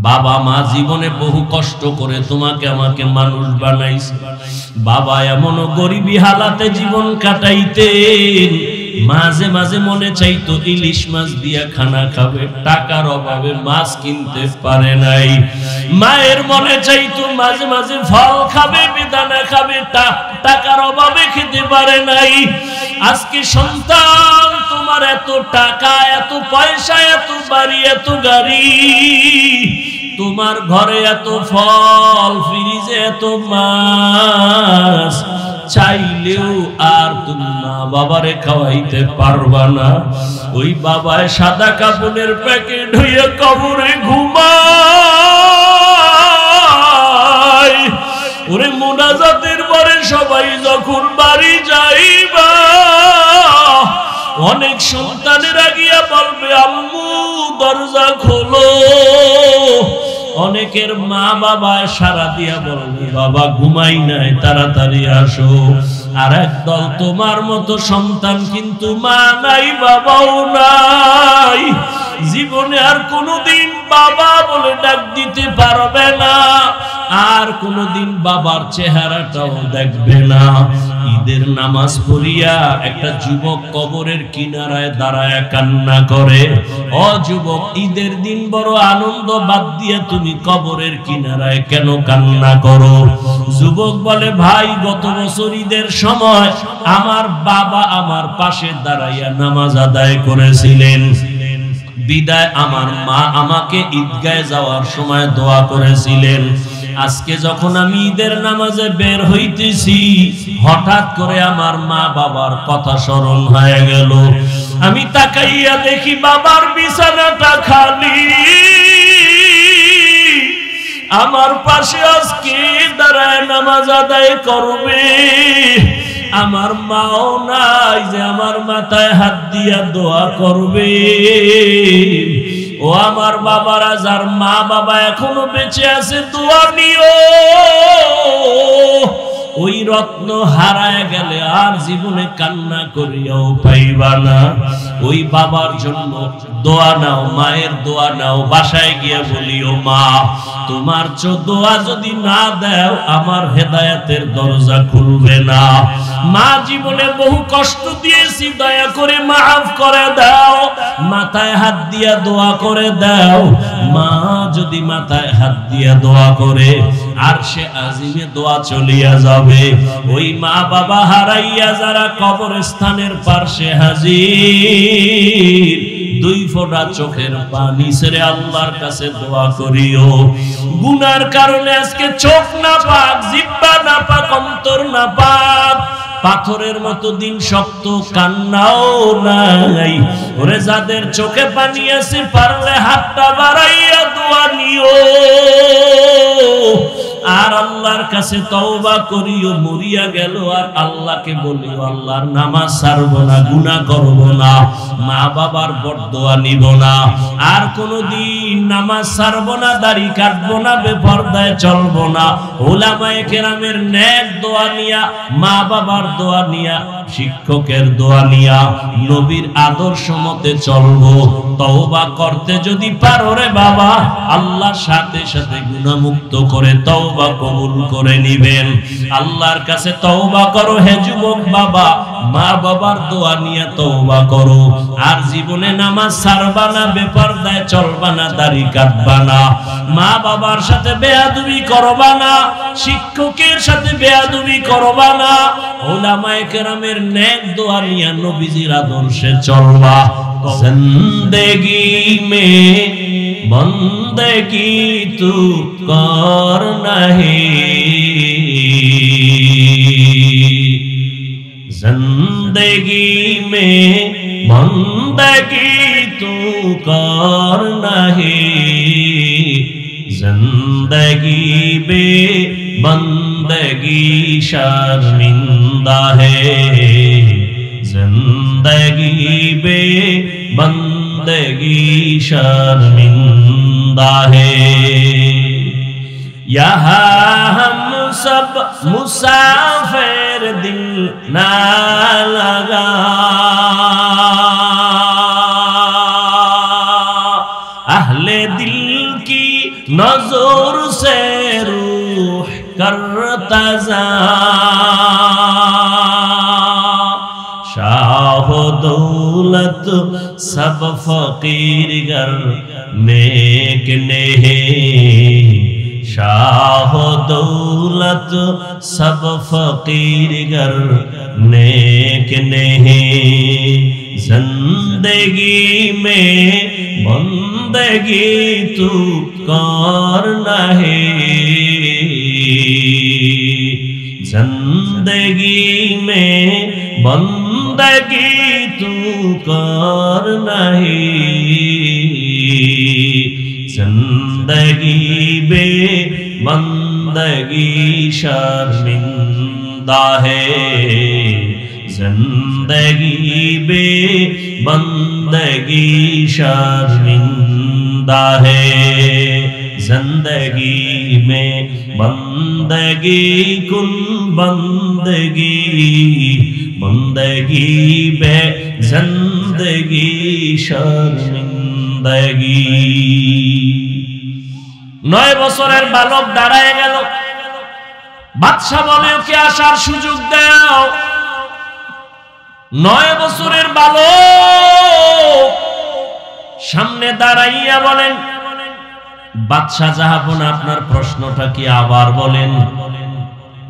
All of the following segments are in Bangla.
বাবা মা জীবনে বহু কষ্ট করে তোমাকে আমাকে মানুষ বানাইছে। বাবা এমন গরিবী হালাতে জীবন কাটাইতেন, মাঝে মাঝে মনে চাইতো ইলিশ মাছ দিয়া খানা খাবে, টাকার অভাবে মাছ কিনতে পারে নাই। মায়ের মনে চাইতো মাঝে মাঝে ফল খাবে, বেদানা খাবে, টাকার অভাবে খেতে পারে নাই। আজকে সন্তান তোমার এত টাকা, এত পয়সা, এত বাড়ি, এত গাড়ি, তোমার ঘরে এত ফল, ফ্রিজে এত মাছ, চাইলেও আর তুমি মা বাবারে খাওয়াইতে পারবা না। ওই বাবায় সাদা কাপড়ের প্যাকেট হইয়া কবরে ঘুমায়। ওরে মুনাজাতের পরে সবাই যখন বাড়ি যাইবা, অনেক সন্তানেরা গিয়া বলবে আম্মু দরজা খোলো। অনেকের মা বাবা সারা দিয়া বলবে বাবা ঘুমাই নাই, তাড়াতাড়ি আসো। আর একদল তোমার মতো সন্তান কিন্তু মা নাই, বাবাও নাই, জীবনে আর কোনোদিন বাবা বলে ডাক দিতে পারবে না, আর কোনোদিন বাবার চেহারাটাও দেখবে না। ঈদের নামাজ পড়িয়া একটা যুবক কবরের কিনারায় দাঁড়ায় কান্না করে। ও যুবক, ঈদের দিন বড় আনন্দ, বাদ দিয়ে তুমি কবরের কিনারায় কেন কান্না করো? যুবক বলে ভাই, গত বছর ঈদের সময় আমার বাবা আমার পাশে দাঁড়াইয়া নামাজ আদায় করেছিলেন, বিদায় আমার মা আমাকে ঈদগাহে যাওয়ার সময় দোয়া করেছিলেন। আজকে যখন আমি ঈদের নামাজে বের হইতেছি, হঠাৎ করে আমার মা বাবার কথা স্মরণ হয়ে গেল। আমি তাকাইয়া দেখি বাবার বিছানাটা খালি, আমার পাশে আজকে দাঁড়ায় নামাজ আদায় করবে। আমার মাও নাই যে আমার মাথায় হাত দিয়া দোয়া করবে। ও আমার বাবারা, যার মা বাবা এখনো বেঁচে আছে, দোয়া নিও। ওই রত্ন হারায় গেলে আর জীবনে কান্না করিয়াও পাইবা না। ওই বাবার জন্য দোয়া নাও, মায়ের দোয়া নাও। বাসায় গিয়া বলিও মা, তোমার দোয়া যদি না দাও আমার হেদায়েতের দরজা খুলবে না। মা জীবনে বহু কষ্ট দিয়েছি, দয়া করে মাফ করে দাও। মাথায় হাত দিয়া দোয়া করে দাও। মা যদি মাথায় হাত দিয়া দোয়া করে, আরশে আজিমে দোয়া চলিয়া যাবে। ওই মা বাবা হারাইয়া যারা কবরস্থানের পাশে হাজির, দুই ফোঁটা চোখের পানি ছেড়ে আল্লাহর কাছে দোয়া করিও। গুনার কারণে আজকে চোখ না পাক, জিহ্বা না পাক, অন্তর না পাক, পাথরের মতো দিন শক্ত, কান্নাও নাই। ওরে যাদের চোখে পানি আছে, পারলে হাতটা বাড়াইয়া দোয়া নিও। আর আল্লাহর কাছে তওবা করিও। মরিয়া গেল আর আল্লাহকে বলিও আল্লাহর নামাজ ছাড়বো না, গুনাহ করব না, মা বাবার বরদোয়া নিব না, আর কোনদিন নামাজ ছাড়বো না, দাড়ি কাটবো না, বেপরদায় চলবো না। উলামায়ে কেরামের নেক দোয়া নিয়া, মা বাবার দোয়া নিয়া, শিক্ষকের দোয়া নিয়া, নবীর আদর্শ মতে চলবো। তওবা করতে যদি পারো রে বাবা, আল্লাহর সাথে সাথে গুনাহ মুক্ত করে তওবা কবুল করে নিবেন। আল্লাহর কাছে তওবা করো হে যুবক বাবা, মা বাবার দোয়া নিয়ে তওবা করো। আর জীবনে নামাজ ছাড়বা না, বেপরদায় চলবা না, দাড়ি কাটবা না, মা বাবার সাথে বেয়াদবি করবা না, শিক্ষকের সাথে বেয়াদবি করবা না। উলামায়ে কেরামের নেক দোয়া নিয়ে নবীজির আদর্শে চলবা। জিন্দেগি মে বন্দেগি তু করনা হে, जिंदगी में बंदगी तू करना है, जिंदगी बे बंदगी शर्मिंदा है, जिंदगी बे बंदगी शर्मिंदा है। यहाँ हम सब मुसाफिर, दिल ना लगा, अहले दिल की नजर से रूह करता जा शाह दौलत सब फकीर गर नेक नहीं शाह दौलत सब फकीर गर नेक नहीं जिंदगी में बंदगी तू कर नहीं जिंदगी में बंदगी तू कर नहीं जिंदगी बे बंदगी शर्मिंदा है जिंदगी बे बंदगी शर्मिंदा है जिंदगी में बंदगी कुन बंदगी बंदगी बे जिंदगी शर्मिंदगी 9 বছরের বালক দাঁড়ায় গেল বাদশা বলে ওকে আসার সুযোগ দাও 9 বছরের বালক সামনে দাঁড়াইয়া বলেন বাদশা জাহাপনা আপনার প্রশ্নটা কি আবার বলেন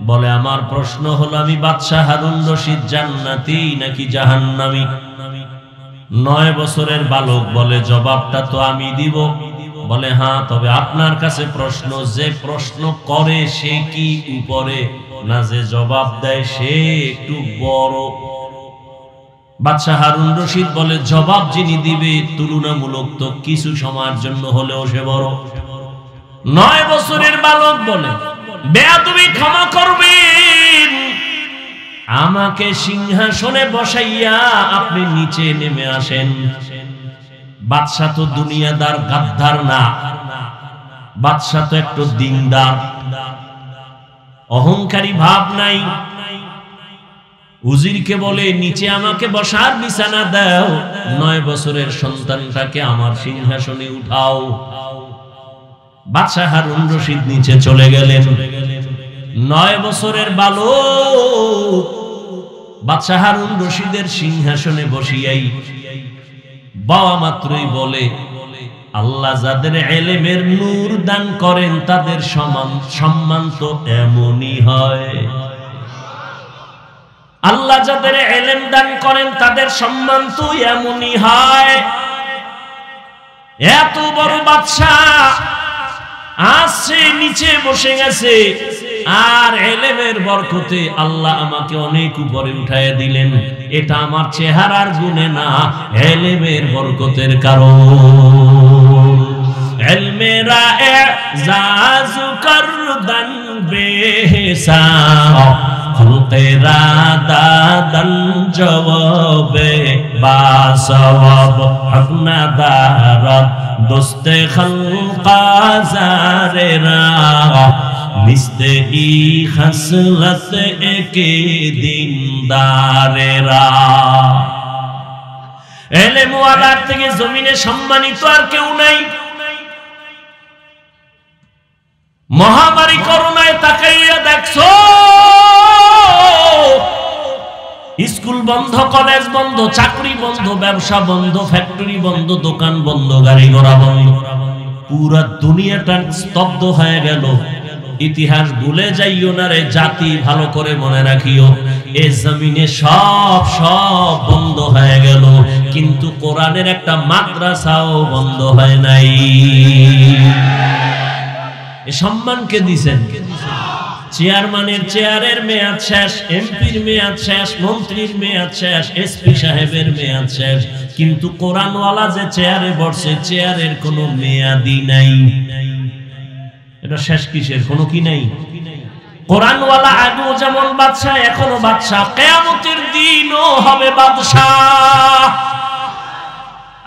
বলে আমার প্রশ্ন হলো আমি বাদশা হারুন রশিদ জান্নাতি নাকি জাহান্নামী 9 বছরের বালক বলে জবাবটা তো আমি দিব বলে হ্যাঁ তবে আপনার কাছে প্রশ্ন যে প্রশ্ন করে সে কি উপরে না যে জবাব দেয় সে একটু বড় বাদশা হারুন রশিদ বলে জবাব যিনি দিবে তুলনামূলক তো কিছু সময়ের জন্য হলেও সে বড় 9 বছরের বালক বলে বেয়াদবি ক্ষমা করবেন আমাকে সিংহাসনে বসাইয়া আপনি নিচে নেমে আসেন বাদশা তো দুনিয়াদার গাদ্দার না বাদশা তো একটু দিনদার অহংকারী ভাব নাই উজিরকে বলে নিচে আমাকে বসার বিছানা দাও 9 বছরের সন্তানটাকে আমার সিংহাসনে উঠাও বাদশা হারুন রশিদ নিচে চলে গেলেন 9 বছরের বালক বাদশা হারুন রশিদের সিংহাসনে বসিয়াই বাবা মাত্রই বলে আল্লাহ যাদের ইলমের নূর দান করেন তাদের সম্মান তো এমনই হয় আল্লাহ যাদের ইলম দান করেন তাদের সম্মান তো এমনই হয় এত বড় বাদশা আসছে নিচে বসে গেছে আর ইলমের বরকতে আল্লাহ আমাকে অনেক উপরে উঠায় দিলেন এটা আমার চেহারার গুণে না ইলমের বরকতের কারণ ইলমেরা এজাজ করদান বেহিসাব খলকেরা দাদান জবাবে বাসওয়াব হক না দারাত দোস্তে খলকা জারেরা মিস্তে ই খসলত একে দিনদারেরা ইলম ওয়ালার থেকে জমিনে সম্মানিত আর কেউ নাই মহামারী করোনায় তাকাইয়া দেখছো স্কুল বন্ধ কলেজ বন্ধ চাকরি বন্ধ ব্যবসা বন্ধ ফ্যাক্টরি বন্ধ দোকান বন্ধ গাড়ি ঘোড়া বন্ধ পুরো দুনিয়াটা স্তব্ধ হয়ে গেল ইতিহাস ভুলে যাইও না রে জাতি ভালো করে মনে রাখিও এই জমিনে সব বন্ধ হয়ে গেল কিন্তু কোরআনের একটা মাদ্রাসাও বন্ধ হয় নাই এই সম্মান কে দিবেন চেয়ারম্যানের চেয়ারের মেয়াদ শেষ এমপির মেয়াদ শেষ মন্ত্রীর মেয়াদ শেষ এসপি সাহেবের মেয়াদ শেষ কিন্তু কোরআনওয়ালা যে চেয়ারে বসে চেয়ারের কোনো মেয়াদই নাই এটা শেষ কিসের কোনো কি নাই কোরআনওয়ালা আগেও যেমন বাদশা এখনো বাদশা কিয়ামতের দিনও হবে বাদশা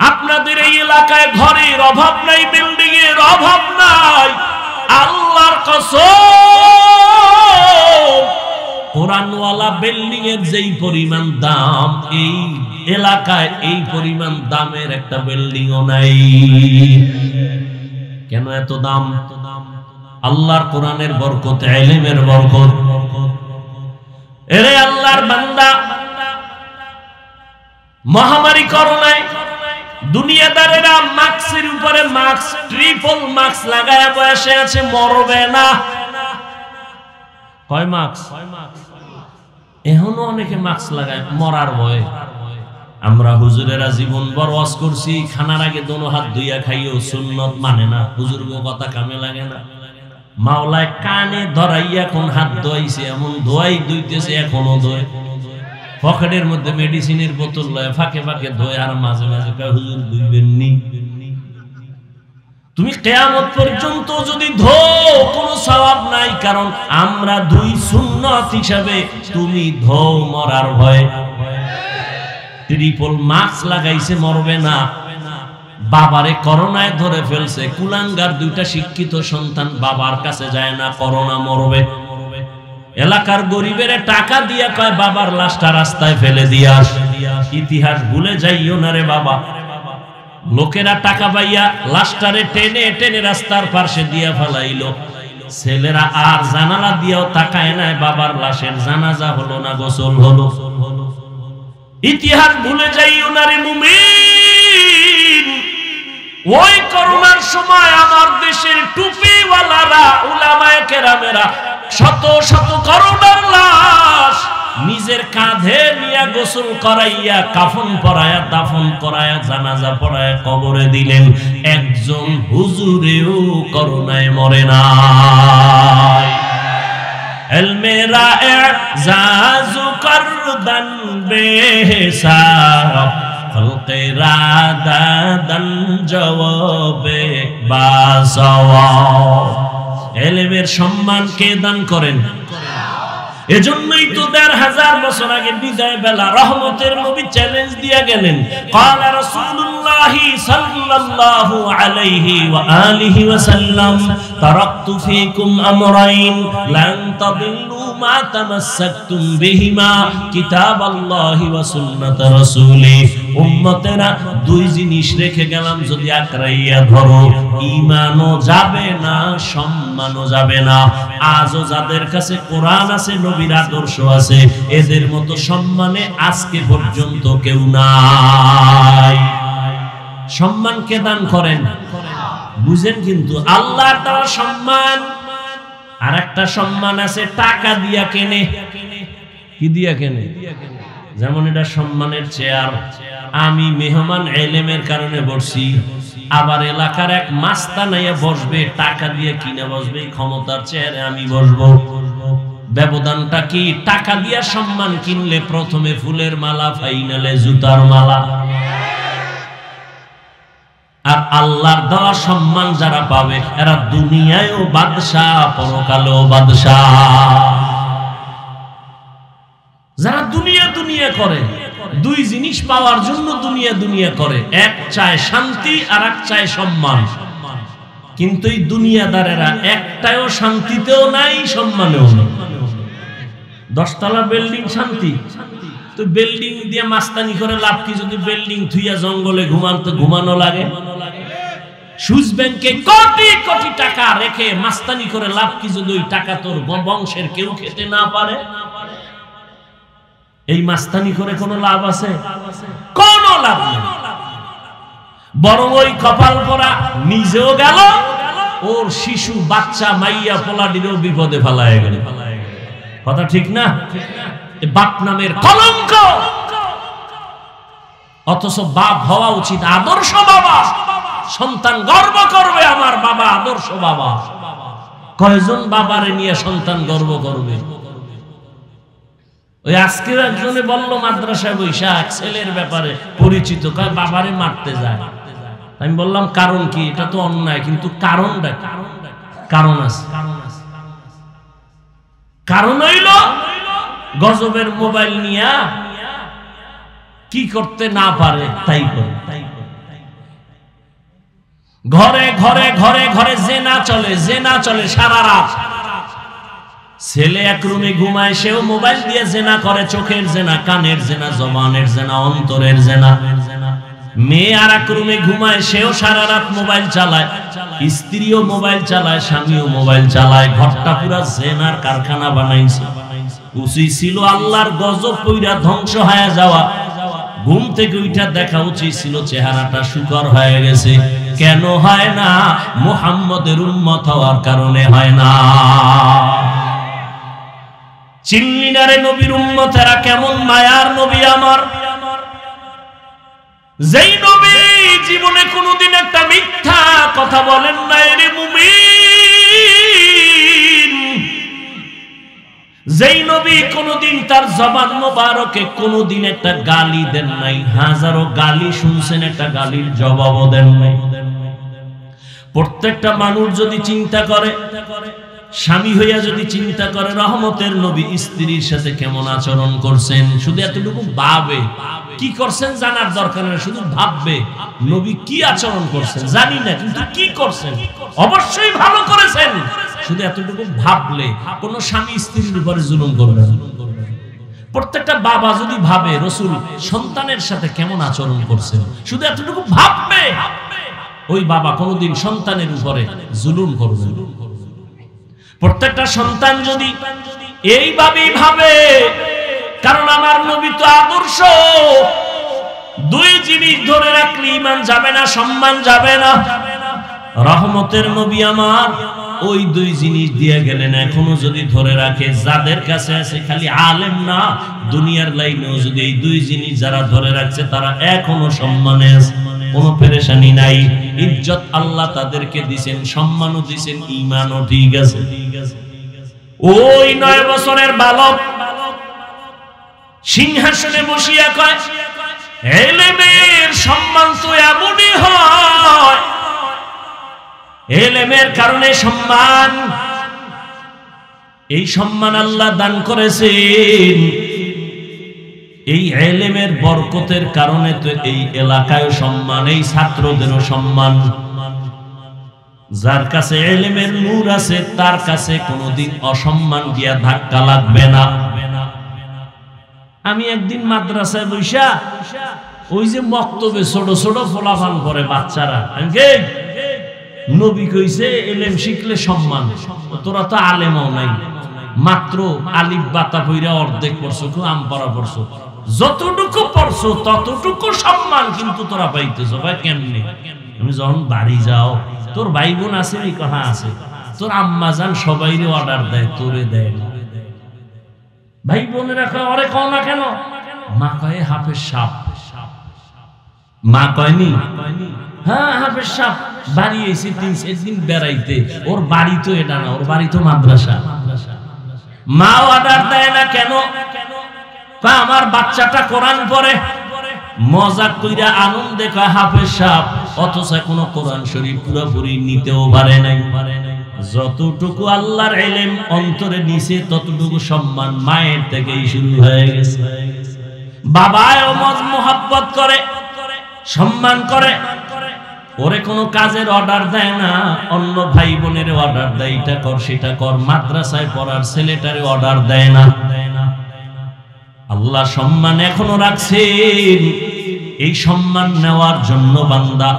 আপনাদের এই এলাকায় ঘরের অভাব নাই বিল্ডিং এর অভাব নাই আল্লাহর কসম কোরআনওয়ালা বিল্ডিং এর যেই পরিমাণ দাম এই এলাকায় এই পরিমাণ দামের একটা বিল্ডিংও নাই কেন এত দাম? আল্লাহর কোরআনের বরকত, ইলমের বরকত। এরে আল্লাহর বান্দা, মহামারী করোনায় দুনিয়াদারেরা মাস্কের উপরে মাস্ক, ট্রিপল মাস্ক লাগায়া বসে আছে, মরবে না। কয় মাস্ক? এখনো অনেকে মাস্ক লাগায় মরার ভয়ে। আমরা হুজুরেরা জীবন বড় ওয়াজ করছি, খানার আগে দোনো হাত ধুইয়া খাইও, সুন্নত মানে না, হুজুর কথা কামে লাগে না। মাওলায় কানে ধরাইয়া কোন হাত ধোয়াইছে, এমন ধোয়াই ধুইতেছে, এখনো ধোয়। পকেটের মধ্যে মেডিসিনের বোতল লয়, ফাঁকে ফাঁকে ধোয়, আর মাঝে মাঝে কয় হুজুর ধুইবেন নি। তুমি কিয়ামত পর্যন্ত যদি ধো, কোনো সওয়াব নাই, কারণ আমরা দুই সুন্নাত হিসাবে, তুমি ধো মরার ভয়। ট্রিপল মাস্ক লাগাইছে, মরবে না। বাবারে করোনায় ধরে ফেলছে, কুলাঙ্গার দুইটা শিক্ষিত সন্তান বাবার কাছে যায় না, করোনা, মরবে। এলাকার গরিবের টাকা দিয়া কয় বাবার লাশটা রাস্তায় ফেলে দিয়া আস। ইতিহাস ভুলে যাইও না রে বাবা। লোকেরা টাকা পাইয়া লাশটারে টেনে টেনে রাস্তার পাশে দিয়া ফেলাইলো। ছেলেরা আর জানালা দিয়েও তাকায় না, বাবার লাশের জানাজা হলো না, গোসল হলো। ইতিহাস ভুলে যাইও না রে মুমিন। ওই করোনার সময় আমার দেশের টুপিওয়ালারা, উলামায়ে কেরামেরা শত শত করোনার লাশ নিজের কাঁধে নিয়ে গোসল করাইয়া, কাফন পরাইয়া, দাফন করাইয়া, জানাজা পড়াইয়া কবরে দিলেন। একজন হুজুরেও করোনায় মরে নাই। এলমেরা এজাজু করদান বেহিসাব, খলকে রাদাদান জওয়াবে বাসওয়াব। এলেমের সম্মান কে দান করেন? এজন্যই তো ১৫০০ বছর আগে বিদায় বেলা রহমতের নবী চ্যালেঞ্জ দিয়ে গেলেন। ক্বালা রাসূলুল্লাহ সাল্লাল্লাহু আলাইহি ওয়া আলিহি ওয়াসাল্লাম, তারাকতু ফীকুম আমরাইন লান তাদিল্লু মা তামাসসাকতুম বিহিমা, কিতাবাল্লাহি ওয়া সুন্নাত রাসূলি। উম্মতেরা, দুই জিনিস রেখে গেলাম, যদি আকরাইয়া ধরো, ঈমানও যাবে না, সম্মানও যাবে না। আজও যাদের কাছে কোরআন আছে, নবীর আদর্শ আছে, এদের মতো সম্মানে আজকে পর্যন্ত কেউ নাই। সম্মান কে দান করেন? বুঝেন কিন্তু, আল্লাহর দেওয়া সম্মান। আর একটা সম্মান আছে টাকা দিয়া কেনে। কি দিয়া কেনে? যেমন এটা সম্মানের চেয়ার, আমি মেহমান এলেমের কারণে বসছি, আবার এলাকার এক মাস্তানাইয়া বসবে, টাকা দিয়ে কিনে বসবে, ক্ষমতার চেয়ারে আমি বসবো। ব্যবধানটা কি? টাকা দিয়া সম্মান কিনলে প্রথমে ফুলের মালা, ফাইনালে জুতার মালা। আর আল্লাহর দেওয়া সম্মান যারা পাবে, এরা দুনিয়ায়ও বাদশাহ, পরকালেও বাদশাহ। যারা দুনিয়া দুনিয়া করে, দুই জিনিস পাওয়ার জন্য দুনিয়া দুনিয়া করে, এক চায় শান্তি আর এক চায় সম্মান। কিন্তু এই দুনিয়াদারেরা একটাও শান্তিতেও নাই, সম্মানেও নাই। 10 তলা বিল্ডিং শান্তি, তো বিল্ডিং দিয়ে মাস্তানি করে লাভ কি? যদি বিল্ডিং থুইয়া জঙ্গলে ঘুমানো লাগে। সুইস ব্যাংকে কোটি কোটি টাকা রেখে মাস্তানি করে লাভ কি? যদি ওই টাকা তোর বংশের কেউ খেতে না পারে। এই মাস্তানি করে কোনো লাভ আছে? কোনো লাভ নেই। বরং ওই কপাল পরা নিজেও গেল, ওর শিশু, বাচ্চা, মাইয়া পোলাডিরও বিপদে ফেলায় গেল। কথা ঠিক না? বাপ নামের কলঙ্ক। অথচ বাপ হওয়া উচিত আদর্শ বাবা। সন্তান গর্ব করবে, আমার বাবা আদর্শ বাবা। কয়জন বাবারে নিয়ে সন্তান গর্ব করবে? ওই আজকে একজনে বলল মাদ্রাসায় বৈশাখ ছেলের ব্যাপারে পরিচিত, কয় বাবারে মারতে যায়। আমি বললাম কারণ কি? এটা তো অন্যায়, কিন্তু কারণটা কি? কারণ আছে। কারণ হইল গজবের মোবাইল নিয়া কি করতে না পারে তাই করে। ঘরে ঘরে ঘরে ঘরে জেনা চলে, জেনা চলে সারা রাত। ছেলে এক রুমে ঘুমায়, সেও মোবাইল দিয়ে জেনা করে। চোখের জেনা, কানের জেনা, জবানের জেনা, অন্তরের জেনা। মেয়ে আর এক রুমে ঘুমায়, সেও সারা রাত মোবাইল চালায়, স্ত্রীও মোবাইল চালায়, স্বামীও মোবাইল চালায়, ঘরটা পুরা জেনার কারখানা বানাইছে। উচিত ছিল আল্লাহর গজব পইরা ধ্বংস হয়ে যাওয়া, ঘুম থেকে উঠা দেখা উচিত ছিল চেহারাটা শুকর হয়ে গেছে। কেন হয় না? মুহাম্মদের উম্মত হওয়ার কারণে হয় না। চিনলি না রে নবীর উম্মতেরা কেমন মায়ার নবী আমার, যেই নবী জীবনে কোনোদিন একটা মিথ্যা কথা বলেন নাই রে মুমিন, যেই নবী কোনোদিন তার জবান মোবারকে কোনোদিন একটা গালি দেন নাই, হাজারো গালি শুনছেন, একটা গালির জবাবও দেন নাই। প্রত্যেকটা মানুষ যদি চিন্তা করে, স্বামী হইয়া যদি চিন্তা করে রহমতের নবী স্ত্রীর সাথে কেমন আচরণ করছেন, শুধু এতটুকু ভাবে, কি করছেন জানার দরকার নেই, শুধু ভাববে নবী কি আচরণ করছেন, জানি না কিন্তু কি করছেন, অবশ্যই ভালো করেছেন, শুধু এতটুকু ভাবলে কোন স্বামী স্ত্রীর উপরে জুলুম করবে না। প্রত্যেকটা বাবা যদি ভাবে রাসূল সন্তানের সাথে কেমন আচরণ করছেন, শুধু এতটুকু ভাববে, ওই বাবা কোনোদিন সন্তানের উপরে জুলুম করবে না। প্রত্যেকটা সন্তান যদি এইভাবেই ভাবে, কারণ আমার নবী তো আদর্শ, দুই জিনিস ধরে রাখলে ঈমান যাবে না, সম্মান যাবে না। রহমতের নবী আমার ওই দুই জিনিস দিয়ে গেলেন, এখনো যদি ধরে রাখে, যাদের কাছে আছে খালি আলেম না, দুনিয়ার লাইনেও যদি এই দুই জিনিস যারা ধরে রাখছে তারা এখনো সম্মানে আছে, কোনো পেরেশানি নাই। ইজ্জত আল্লাহ তাদেরকে দিবেন, সম্মানও দিবেন, ঈমানও ঠিক আছে। ওই 9 বছরের বালক সিংহাসনে বসিয়া কয়, ইলমের সম্মান তো এমনই হয়, ইলমের কারণে সম্মান, এই সম্মান আল্লাহ দান করেছেন, এই ইলমের বরকতের কারণে তো এই এলাকায় সম্মান, এই ছাত্রদেরও সম্মান। যার কাছে ইলমের নূর আছে তার কাছে কোনোদিন অসম্মান গিয়া ধাক্কা লাগবে না। আমি একদিন মাদ্রাসায় বইসা ওই যে মক্তবে ছোট ছোট ফলাফান করে বাচ্চারা, নবী কইছে ইলম শিখলে সম্মান, তোরা তো আলেমও নাই, মাত্র আলিফ বাতা পইরা অর্ধেক পড়ছো, কেউ আম পড়া পড়ছো, যতটুকু পড়ছো ততটুকু সম্মান কিন্তু তোরা পাইতেছ। ভাই কেমনে? তুমি যখন বাড়ি যাও, তোর ভাই বোন আছে, এই কথা আছে, তোর আম্মা জান সবাইরে অর্ডার দেয়, তোরে দেয় না। ভাই বোনেরা কয়, ওরে কও না কেন? মা কয় হাফেজ সাপ। মা কয়নি? হ্যাঁ হাফেজ সাপ বাড়ি এসে 3-4 দিন বেড়াইতে, ওর বাড়ি তো এটা না, ওর বাড়ি তো মাদ্রাসা। মা অর্ডার দেয় না কেন? আমার বাচ্চাটা কোরআন পড়ে, মজা কইরা আনন্দে কয় হাফেজ সাপ, অথচ কোনো কোরআন শরীফ পুরোপুরি নিতেও পারে নাই। যতটুকু আল্লাহর ইলম অন্তরে নিছে ততটুকু সম্মান মায়ের থেকেই শুরু হয়ে গেছে। বাবাও মোহাব্বত করে, সম্মান করে, ওরে কোনো কাজের অর্ডার দেয় না, অন্য ভাই বোনের অর্ডার দেয়, এটা কর সেটা কর, মাদ্রাসায় পড়ার ছেলেটারে অর্ডার দেয় না। আল্লাহ সম্মান এখনো রাখছেন, এই সম্মান নেওয়ার জন্য বান্দা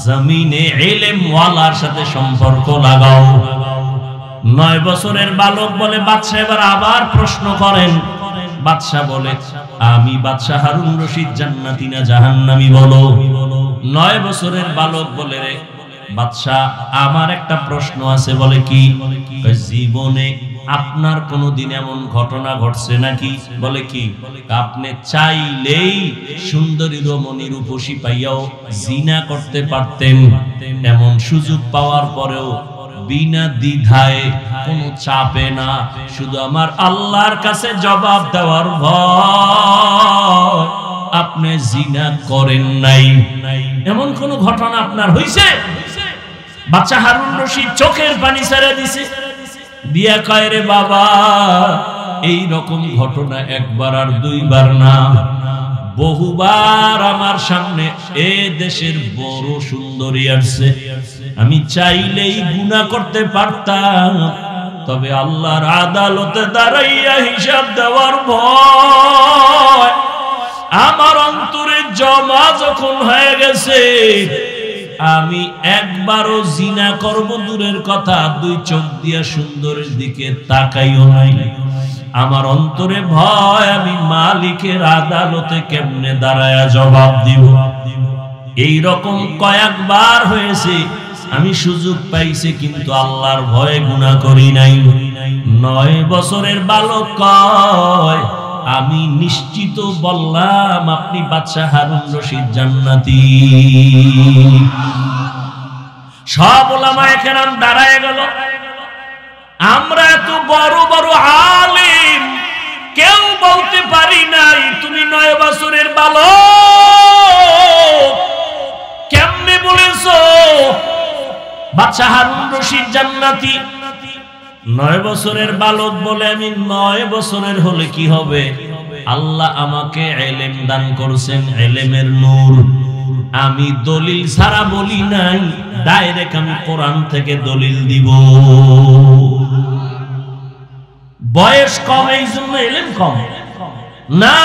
জমিনে ইলম ওয়ালার সাথে সম্পর্ক লাগাও। 9 বছরের বালক বলে, বাদশা এবার আবার প্রশ্ন করেন। বাদশা বলে, আমি বাদশা হারুন রশিদ জান্নাতি না জাহান্নামী বলো। 9 বছরের বালক বলে, রে বাদশা আমার একটা প্রশ্ন আছে। বলে কি? জীবনে আপনার কোনদিন এমন ঘটনা ঘটছে নাকি? বলে কি? আপনি চাইলেই সুন্দরী রমণী রূপসী পাইয়াও জিনা করতে পারতেন, এমন সুযোগ পাওয়ার পরেও বিনা দ্বিধায়, কোনো চাপে না, শুধু আমার আল্লাহর কাছে জবাব দেওয়ার ভয় আপনি জিনা করেন নাই। এমন কোন ঘটনা আপনার হইছে? বাদশা হারুন রশিদ চোখের পানি ছেড়ে দিছে, দিয়া কয়, রে বাবা এই রকম ঘটনা একবার আর দুইবার না, বহুবার আমার সামনে এ দেশের বড় সুন্দরী আসছে, আমি চাইলেই গুনাহ করতে পারতাম, তবে আল্লাহর আদালতে দাঁড়াইয়া হিসাব দেওয়ার ভয় আমার অন্তরে জমা যখন হয়ে গেছে, আমি একবারও জিনা করব দূরের কথা, দুই চোখ দিয়া সুন্দরের দিকে তাকাইও নাই। আমার অন্তরে ভয়, আমি মালিকের আদালতে কেমনে দাঁড়ায়া জবাব দিব। এই রকম কয়েকবার হয়েছে, আমি সুযোগ পাইছি কিন্তু আল্লাহর ভয়ে গুনাহ করি নাই। 9 বছরের বালক কয়, আমি নিশ্চিত বললাম আপনি বাদশা হারুন রশিদ জান্নাতি। সব উলামায়ে কেরাম দাঁড়ায় গেল। আমরা এত বড় বড় আলেম, কেউ বলতে পারি নাই তুমি 9 বছরের বালক, কেমনে বলেছো বাদশা হারুন রশিদ জান্নাতি? 9 বছরের বালক বলে, আমি 9 বছরের হলে কি হবে? আল্লাহ আমাকে ইলম দান করেছেন, ইলমের নূর। আমি দলিল ছাড়া বলি নাই, ডাইরেক্ট আমি কোরআন থেকে দলিল দিব। বয়স কম এই জন্য ইলম কম না।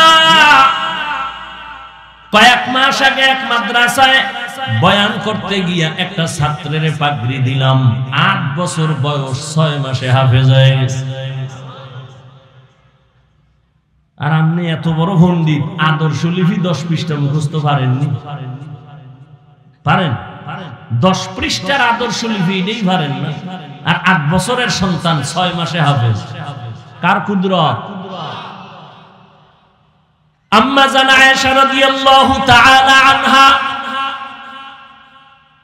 কয়েক মাস আগে এক মাদ্রাসায় বয়ান করতে গিয়া একটা ছাত্রের পাগড়ি দিলাম, 8 বছর বয়স, 6 মাসে হাফেজ হয়ে গেছে। আর আপনি এত বড় পণ্ডিত, আদর্শ লিপি 10 পৃষ্ঠা মুখস্থ পারেননি? পারেন? 10 পৃষ্ঠার আদর্শ লিপি এটাই পারেন না, আর 8 বছরের সন্তান 6 মাসে হাফেজ। কার কুদরত? আম্মা জান আয়েশা রাদিয়াল্লাহু তাআলা আনহা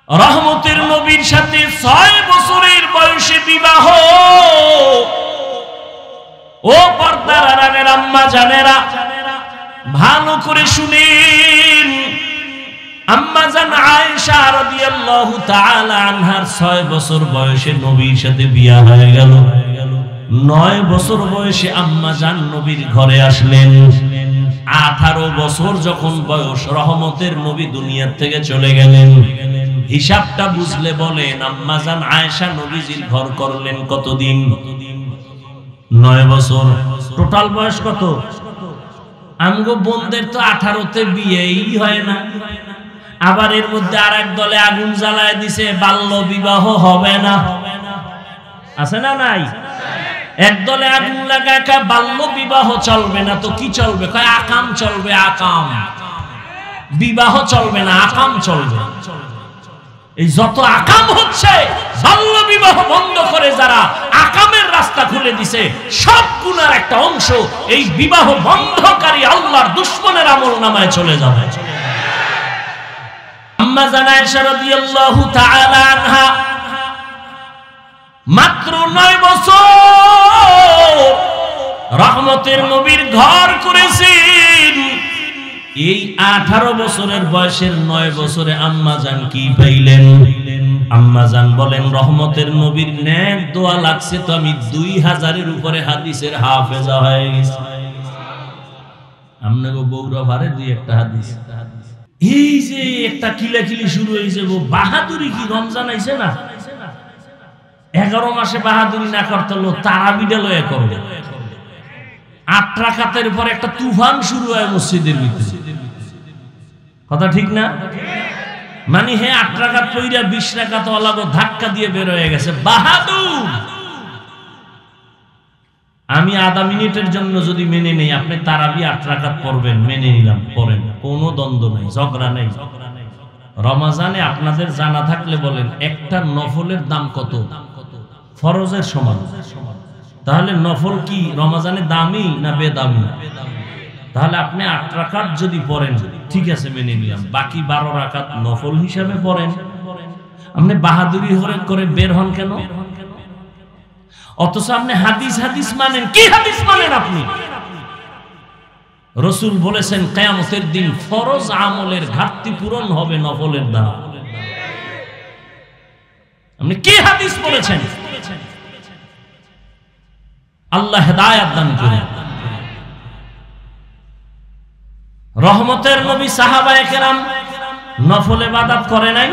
রহমতের নবীর সাথে 6 বছরের বয়সে বিবাহ। ও পর্দার আড়ালের আম্মা জানেরা, ভালো করে শুনেন। আম্মা জান আয়েশা রাদিয়াল্লাহু তাআলা আনহার 6 বছর বয়সে নবীর সাথে বিয়ে হয়ে গেল। 9 বছর বয়সে আম্মা জান নবীর ঘরে আসলেন। 18 বছর যখন বয়স, রহমতের নবী দুনিয়া থেকে চলে গেলেন। হিসাবটা বুঝলে বলেন, আম্মা জান আয়েশা নবীজির ঘর করলেন কতদিন? 9 বছর। টোটাল বয়স কত? আমগো বোনদের তো 18তে বিয়েই হয় না। আবার এর মধ্যে আরেক দলে আগুন জ্বালায় দিছে, বাল্য বিবাহ হবে না। আছে না নাই? একদলে আগুন লাগায় বাল্য বিবাহ চলবে না, তো কি চলবে? কয় আকাম চলবে। আকাম, বিবাহ চলবে না, আকাম চলবে। এই যত আকাম হচ্ছে, বাল্য বিবাহ বন্ধ করে যারা আকামের রাস্তা খুলে দিছে, সব গুনার একটা অংশ এই বিবাহ বন্ধকারী আল্লাহর দুশমনের আমলনামায় চলে যাবে। আম্মা জান আয়েশা রাদিয়াল্লাহু তাআলা আনহা মাত্র 9 বছর রহমতের নবীর ঘর করেছেন। এই 18 বছরের বয়সের 9 বছরে আম্মা জান কি পাইলেন? আম্মা জান বলেন, রহমতের নবীর নেক দোয়া লাগছে তো আমি 2000-এর উপরে হাদিসের হাফেজা হয়ে গেছি। আমনে গো বউরা ভারে দুই একটা হাদিস। এই যে একটা কিলাকিলি শুরু হয়েছে, বাহাদুরি কি রমজান আইছে না? 11 মাসে বাহাদুরি না করতে হলো তারাবিটা লয়ে করবে। 8 রাকাতের পর একটা তুফান শুরু হয় মসজিদের ভিতরে। কথা ঠিক না? মানে 8 রাকাত পইরা 20 রাকাত ওয়ালাগো ধাক্কা দিয়ে বের হয়ে গেছে। বাহাদুর। আমি আধা মিনিটের জন্য যদি মেনে নেই আপনি তারাবি 8 রাকাত পড়বেন, মেনে নিলাম, পড়েন, কোনো দ্বন্দ্ব নাই, ঝগড়া নেই। রমজানে আপনাদের জানা থাকলে বলেন, একটা নফলের দাম কত? ফরজের সমান। তাহলে নফল কি রমজানে দামি না বেদামি? তাহলে আপনি 8 রাকাত যদি পড়েন, ঠিক আছে মেনে নিলাম, বাকি 12 রাকাত নফল হিসাবে পড়েন। আপনি বাহাদুরি করে বের হন কেন? অথচ আপনি হাদিস মানেন। কি হাদিস মানেন আপনি? রাসূল বলেছেন কিয়ামতের দিন ফরজ আমলের ঘাটতি পূরণ হবে নফলের দ্বারা। আপনি কি হাদিস বলেছেন? আল্লাহ হেদায়েত দান করুন। রহমতের নবী সাহাবায়ে কেরাম নফল ইবাদত করে নাই,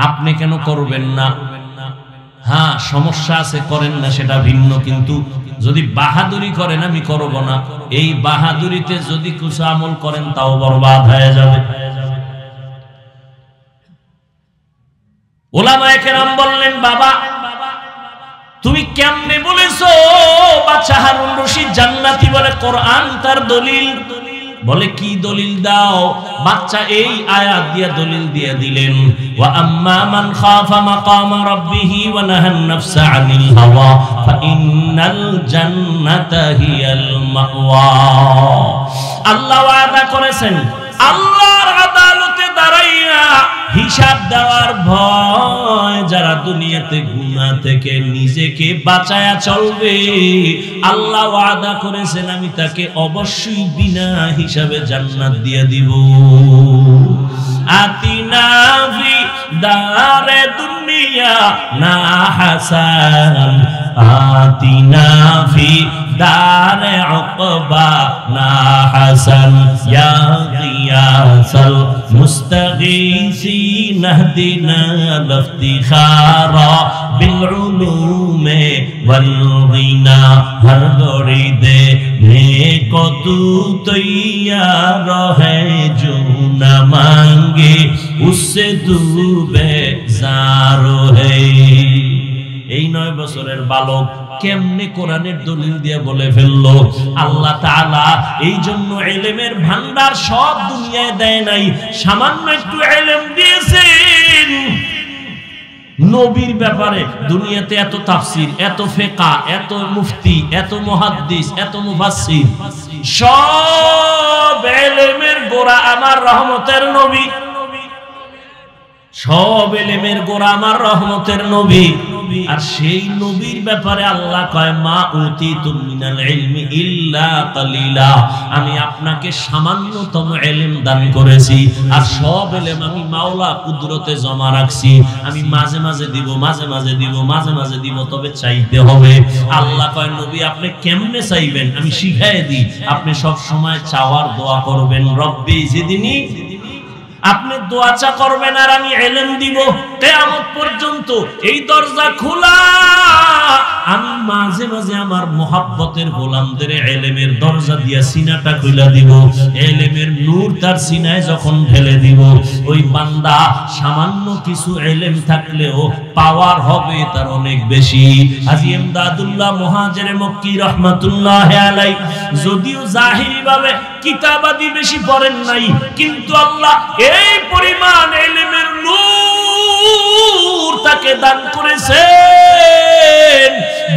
আপনি কেন করবেন না? হ্যাঁ, সমস্যা আছে, করেন না, সেটা ভিন্ন, কিন্তু যদি বাহাদুরি করেন আমি করব না, এই বাহাদুরিতে যদি কিছু আমল করেন তাও বরবাদ হয়ে যাবে। উলামায়ে কেরাম বললেন, বাবা তুমি কেমনে বলেছো বাদশা হারুন রশিদ জান্নাতি বলে? কোরআন তার দলিল। বলে কি দলিল দাও? বাচ্চা এই আয়াত দিয়া দলিল দিয়ে দিলেন, ওয়া আম্মা মান খাফা মাকামা রাব্বিহি ওয়া নাহান নাফসা আনিল হাওয়া ফাইন্নাল জান্নাতা হিয়াল মাওয়া। আল্লাহ ওয়াদা করেছেন, আল্লাহর আদালতে দাঁড়াইয়া হিসাব দেওয়ার ভয় যারা দুনিয়াতে গুনাহ থেকে নিজেকে বাঁচায়া চলবে, আল্লাহ ওয়াদা করেছেন আমি তাকে অবশ্যই বিনা হিসাবে জান্নাত দিয়ে দিব। আতিনা ফি দারে দুনিয়া না হাসান, আতিনা ফি দারে উকবা না হাসান, ইয়া গিয়াসাল মুস্তাগীসিন ইহদিনা লিফতিখারা বিল উলুমে ওয়াল গিনা। হর ঘড়ি দে নেকো তু তৈয়ার है जो न मांगे उससे तू बेजार है। এই 9 বছরের বালক কেমনে কোরআনের দলিল দিয়ে বলে ফেললো? আল্লাহ তাআলা এই জন্য ইলমের ভান্ডার সব দুনিয়ায় দেয় নাই, সামান্য একটু ইলম দিয়েছেন। নবীর ব্যাপারে দুনিয়াতে এত তাফসীর, এত ফিকহ, এত মুফতি, এত মুহাদ্দিস, এত মুফাসসির, সব ইলমের গোড়া আমার রহমতের নবী। সব ইলমের গোড়া আমার রহমতের নবী। আর সেই নবীর ব্যাপারে আল্লাহ কয়, মা উতিতুম মিনাল ইলমি ইল্লা কালিলা, আমি আপনাকে সামান্যতম ইলম দান করেছি, আর সব ইলম আমি মাওলা কুদরতে জমা রাখছি। আমি মাঝে মাঝে দিব, মাঝে মাঝে দিব, মাঝে মাঝে দিব, তবে চাইতে হবে। আল্লাহ কয়, নবী আপনি কেমনে চাইবেন আমি শিখাই দিই। আপনি সব সময় চাওয়ার দোয়া করবেন, রব্বি জিদনি। আপনি দোয়া চা করবেন আর আমি ইলম দিব। কিয়ামত পর্যন্ত এই দরজা খোলা। আমি মাঝে মাঝে আমার মুহাব্বতের গোলামদের ইলমের দরজা দিয়া সিনাটা খুলে দিব। ইলমের নূর তার সিনায় যখন ঢেলে দিব, ওই বান্দা সামান্য কিছু ইলম থাকলেও পাওয়ার হবে তার অনেক বেশি। হাজী ইমদাদুল্লাহ মুহাজিরে মক্কি রাহমাতুল্লাহি আলাইহি যদিও জাহিরি ভাবে কিতাবাদি বেশি পড়েন নাই, কিন্তু আল্লাহ এই পরিমাণ ইলমের নূর তাকে দান করেছেন।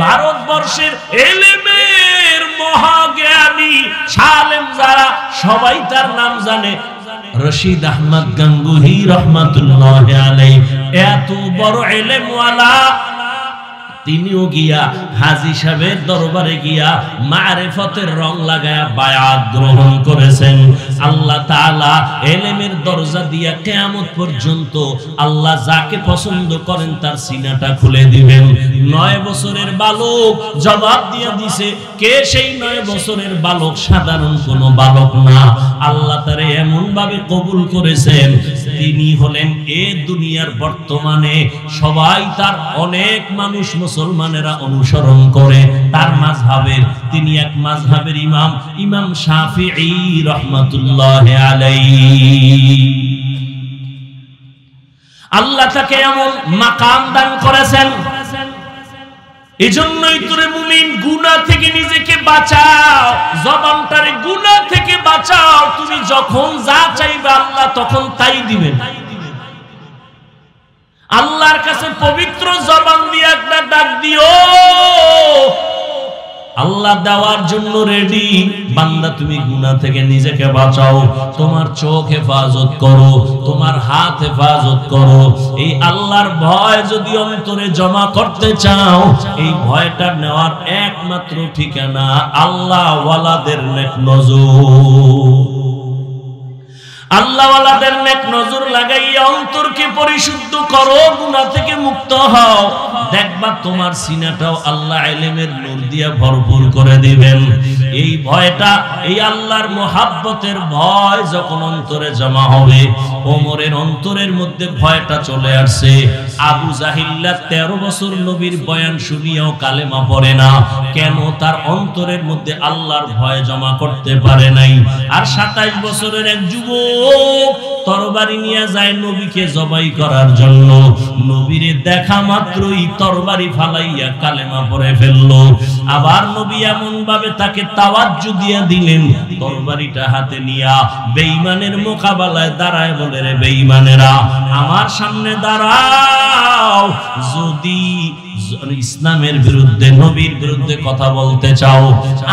ভারতবর্ষের ইলমের মহাজ্ঞানী শালেম যারা, সবাই তার নাম জানে। রশিদ আহমদ গাঙ্গুহি রহমাতুল্লাহি আলাইহি এত বড় ইলমওয়ালা, তিনিও গিয়া হাজী সাহেবের দরবারে গিয়া মারিফতের রং লাগায়া বায়াত গ্রহণ করেছেন। আল্লাহ তাআলা ইলমের দরজা দিয়া কিয়ামত পর্যন্ত আল্লাহ যাকে পছন্দ করেন তার সিনাটা খুলে দিবেন। 9 বছরের বালক জবাব দিয়া দিছে, কে সেই 9 বছরের বালক? সাধারণ কোনো বালক না। আল্লাহ তারে এমন ভাবে কবুল করেছেন, তিনি হলেন এ দুনিয়ার বর্তমানে সবাই তার অনেক মানুষ মুসলমানেরা অনুসরণ করে তার মাযহাবের। তিনি এক মাযহাবের ইমাম, ইমাম শাফিঈ রাহমাতুল্লাহি আলাইহি। আল্লাহ তাকে এমন মাকাম দান করেছেন। এজন্যই তোরে মুমিন গুনাহ থেকে নিজেকে বাঁচাও, জবানটারে গুনাহ থেকে বাঁচাও। তুমি যখন যা চাইবে আল্লাহ তখন তাই দিবেন। আল্লাহর কাছে পবিত্র জবান দিয়ে একটা ডাক দিও, আল্লাহ দেওয়ার জন্য রেডি। বান্দা তুমি গুনাহ থেকে নিজেকে বাঁচাও, তোমার চোখ হেফাজত করো, তোমার হাত হেফাজত করো। এই আল্লাহর ভয় যদি অন্তরে জমা করতে চাও, এই ভয়টা নেওয়ার একমাত্র ঠিকানা আল্লাহ ওয়ালাদের নেক নজর। আল্লাহওয়ালাদের নেক নজর লাগাইয়া অন্তরকে পরিশুদ্ধ করো, গুনাহ থেকে মুক্ত হও, দেখবা তোমার সিনাটাও আল্লাহ ইলমের নূর দিয়া ভরপুর করে দিবেন। এই ভয়টা, এই আল্লাহর মুহাব্বতের ভয় যখন অন্তরে জমা হবে, ওমরের অন্তরের মধ্যে ভয়টা চলে আসছে। আবু জাহিল্লা 13 বছর নবীর বয়ান শুনিয়াও কালেমা পড়ে না, কেন? তার অন্তরের মধ্যে আল্লাহর ভয় জমা করতে পারে নাই। আর 27 বছরের এক যুবক তরবারি নিয়ে যায় নবীকে জবাই করার জন্য, নবীরে দেখা মাত্রই তরবারি ফালাইয়া কালেমা পড়ে ফেললো। আবার নবী এমন ভাবে তাকে তাওয়াজ্জু দিয়ে দিলেন, তরবারিটা হাতে নিয়া বেঈমানের মোকাবেলায় দাঁড়ায় বলে, রে বেঈমানেরা আমার সামনে দাঁড়াও, যদি ইসলামের বিরুদ্ধে, নবীর বিরুদ্ধে কথা বলতে চাও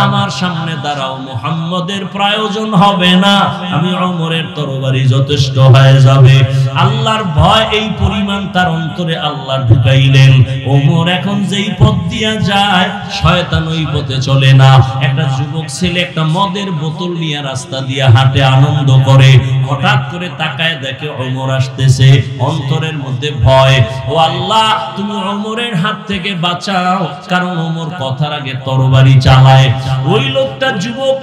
আমার সামনে দাঁড়াও, মুহাম্মদের প্রয়োজন হবে না, আমি ওমরের তরবারি যথেষ্ট হয়ে যাবে। আল্লাহর ভয় এই পরিমাণ তার অন্তরে আল্লাহ ঢুকাইলেন। ওমর এখন যেই পথ দিয়া যায় শয়তান ওই পথে চলে না। একটা যুবক ছেলে একটা মদের বোতল নিয়ে রাস্তা দিয়া হাঁটে, আনন্দ করে, হঠাৎ করে তাকায় দেখে ওমর আসতেছে, অন্তরের মধ্যে ভয়। ও আল্লাহ, তুমি ওমরের হাত থেকে বাঁচাও, কারণ ওমর কথার আগে তরবারি চালায়। ওই লোকটা যুবক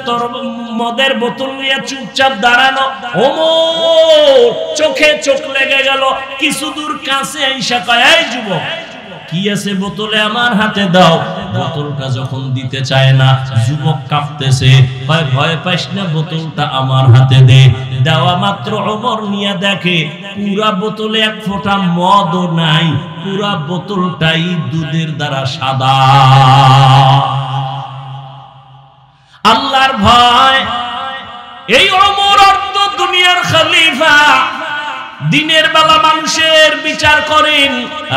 মদের বোতল নিয়ে চুপচাপ দাঁড়ানো, ওমর চোখে চোখ লেগে গেল। কিছু দূর কাছে আইসা কয়, এই যুবক কি আছে বোতলে, আমার হাতে দাও। বোতলটা যখন দিতে চায় না, যুবক কাঁপতেছে, ভয় পাইস না, বোতলটা আমার হাতে দে। দেওয়া মাত্র ওমর নিয়ে দেখে পুরা বোতলে এক ফোঁটা মদও নাই, পুরা বোতলটাই দুধের দ্বারা সাদা। আল্লাহর ভয়, এই ওমর অর্ধ দুনিয়ার খলিফা। দিনের বেলা মানুষের বিচার করেন,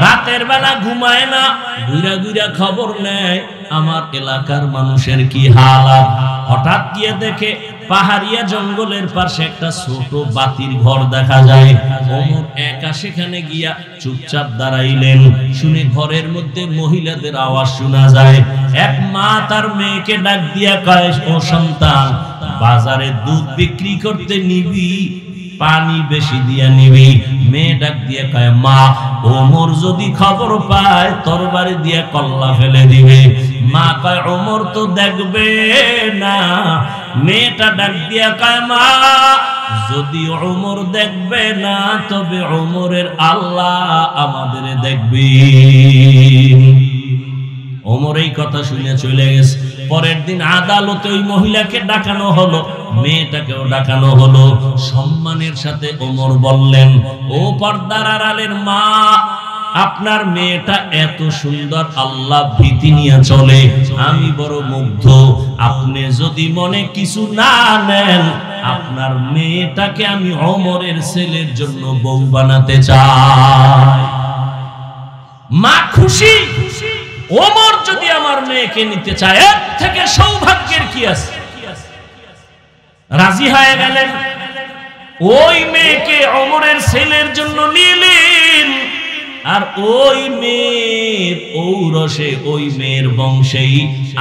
রাতের বেলা ঘুমায় না, ঘুরা ঘুরা খবর নেয় আমার এলাকার মানুষের কি হালাত। হঠাৎ গিয়ে দেখে পাহাড়িয়া জঙ্গলের পাশে একটা ছোট বাতির ঘর দেখা যায়। ওমর একা সেখানে গিয়া চুপচাপ দাঁড়াইলেন। শুনে ঘরের মধ্যে মহিলাদের আওয়াজ শোনা যায়। এক মা তার মেয়েকে ডাক দিয়া কয়, ও সন্তান, বাজারে দুধ বিক্রি করতে নিবি, পানি বেশি দিয়া নিবি। মেয়ে ডাক দিয়ে কয়, মা, ওমর যদি খবর পায় তরবারি দিয়ে কল্লা ফেলে দিবে। মা কয়, ওমর তো দেখবে না। মেয়েটা ডাক দিয়া কয়, মা, যদি ওমর দেখবে না, তবে ওমরের আল্লাহ আমাদের দেখবে। ওমর এই কথা শুনে চলে গেছে। পরের দিন আদালতে ওই মহিলাকে ডাকানো হলো, মেয়েটাকেও ডাকানো হলো। সম্মানের সাথে ওমর বললেন, ও পর্দার আড়ালের মা, আপনার মেয়েটা এত সুন্দর, আল্লাহ ভীতি নিয়ে চলে, আমি বড় মুগ্ধ। আপনি যদি মনে কিছু না নেন, আপনার মেয়েটাকে আমি ওমরের ছেলের জন্য বউ বানাতে চাই। মা খুশি, ওমর যদি আমার মেয়েকে নিতে চায়, এর থেকে সৌভাগ্যের কি আছে। রাজি হয়ে গেলেন, ওই মেয়েকে ওমরের ছেলের জন্য নিলেন। আর ওই মেয়ের ঔরসে, ওই মেয়ের বংশেই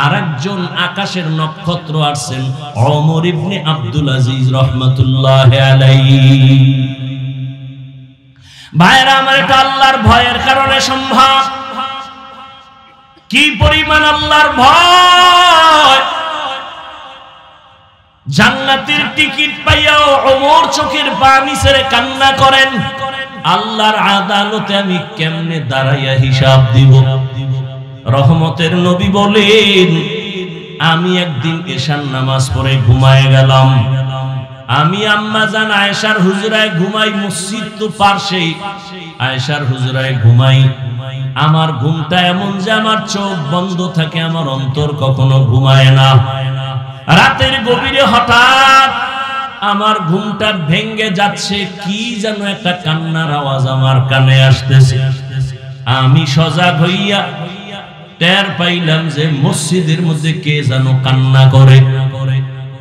আরেকজন আকাশের নক্ষত্র আসছেন, ওমর ইবনে আব্দুল আজিজ রাহমাতুল্লাহি আলাইহি। ভাইরা আমার, এটা আল্লাহর ভয়ের কারণে সম্ভব। কি পরিমাণ আল্লাহর ভয়! জান্নাতের টিকিট পাইয়াও ওমর চোখের পানি ছেড়ে কান্না করেন, আল্লাহর আদালতে আমি কেমনে দাঁড়াইয়া হিসাব দিব। রহমতের নবী বলেন, আমি একদিন এশার নামাজ পড়ে ঘুমায় গেলাম। আমি আম্মা জান আয়েশার হুজরায় ঘুমাই, মসজিদ তো পাশেই, আয়েশার হুজরায় ঘুমাই। আমার ঘুমটা এমন যে আমার চোখ বন্ধ থাকে, আমার অন্তর কখনো ঘুমায় না। রাতের গভীরে হঠাৎ আমার ঘুমটা ভেঙে যাচ্ছে, কি যেন একটা কান্নার আওয়াজ আমার কানে আসতেছে। আমি সজাগ হইয়া টের পাইলাম যে মসজিদের মধ্যে কে যেন কান্না করে।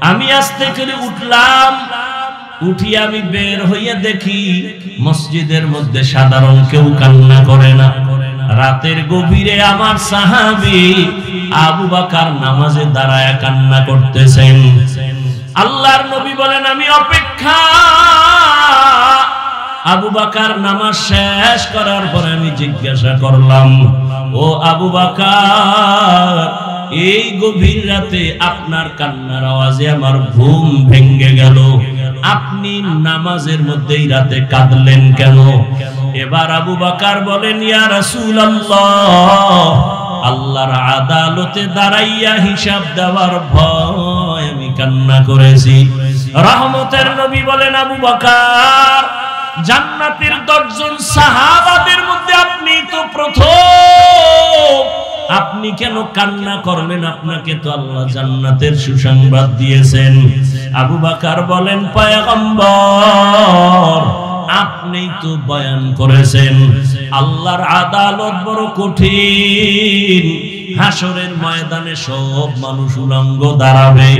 আমি আস্তে করে উঠলাম, উঠি আমি বের হইয়া দেখি মসজিদের মধ্যে সাধারণ কেউ কান্না করে না। রাতের গভীরে আমার সাহাবী আবু বকর নামাজে দাঁড়ায় কান্না করতেছেন। আল্লাহর নবী বলেন, আমি অপেক্ষা আবু বকর নামাজ শেষ করার পরে আমি জিজ্ঞাসা করলাম, ও আবু বকর, এই গভীর রাতে আপনার কান্নার আওয়াজে আমার ঘুম ভেঙে গেল, আপনি নামাজের মধ্যেই রাতে কাঁদলেন কেন? এবার আবু বকর বলেন, ইয়া রাসূলুল্লাহ, আল্লাহর আদালতে দাঁড়াইয়া হিসাব দেওয়ার ভয় আমি কান্না করেছি। রহমতের নবী বলেন, আবু বকর, জান্নাতের 10 জন সাহাবাদের মধ্যে আপনি তো প্রথম, আপনি কেন কান্না করলেন? আপনাকে তো আল্লাহ জান্নাতের সুসংবাদ দিয়েছেন। আবু বকর বলেন, পয়গম্বর, আপনি তো বয়ান করেছেন আল্লাহর আদালত বড় কঠিন, হাসরের ময়দানে সব মানুষ উলঙ্গ দাঁড়াবে,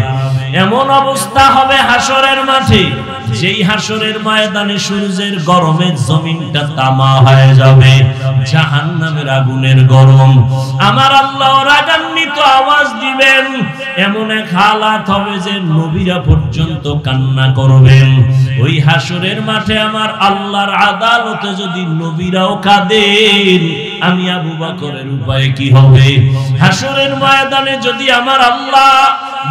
এমন অবস্থা হবে হাসরের মাঠে, যেই হাসরের ময়দানে সূর্যের গরমে জমিনটা তামা হয়ে যাবে, জাহান্নামের আগুনের গরম। আমার আল্লাহ রাগান্বিত আওয়াজ দিবেন, এমন এক হালাত হবে যে নবীরা পর্যন্ত কান্না করবেন। ওই হাসরের মাঠে আমার আল্লাহর আদালতে যদি নবীরাও কাঁদেন, আমি আবু বকরের উপায় কি হবে? হাসরের ময়দানে যদি আমার আল্লাহ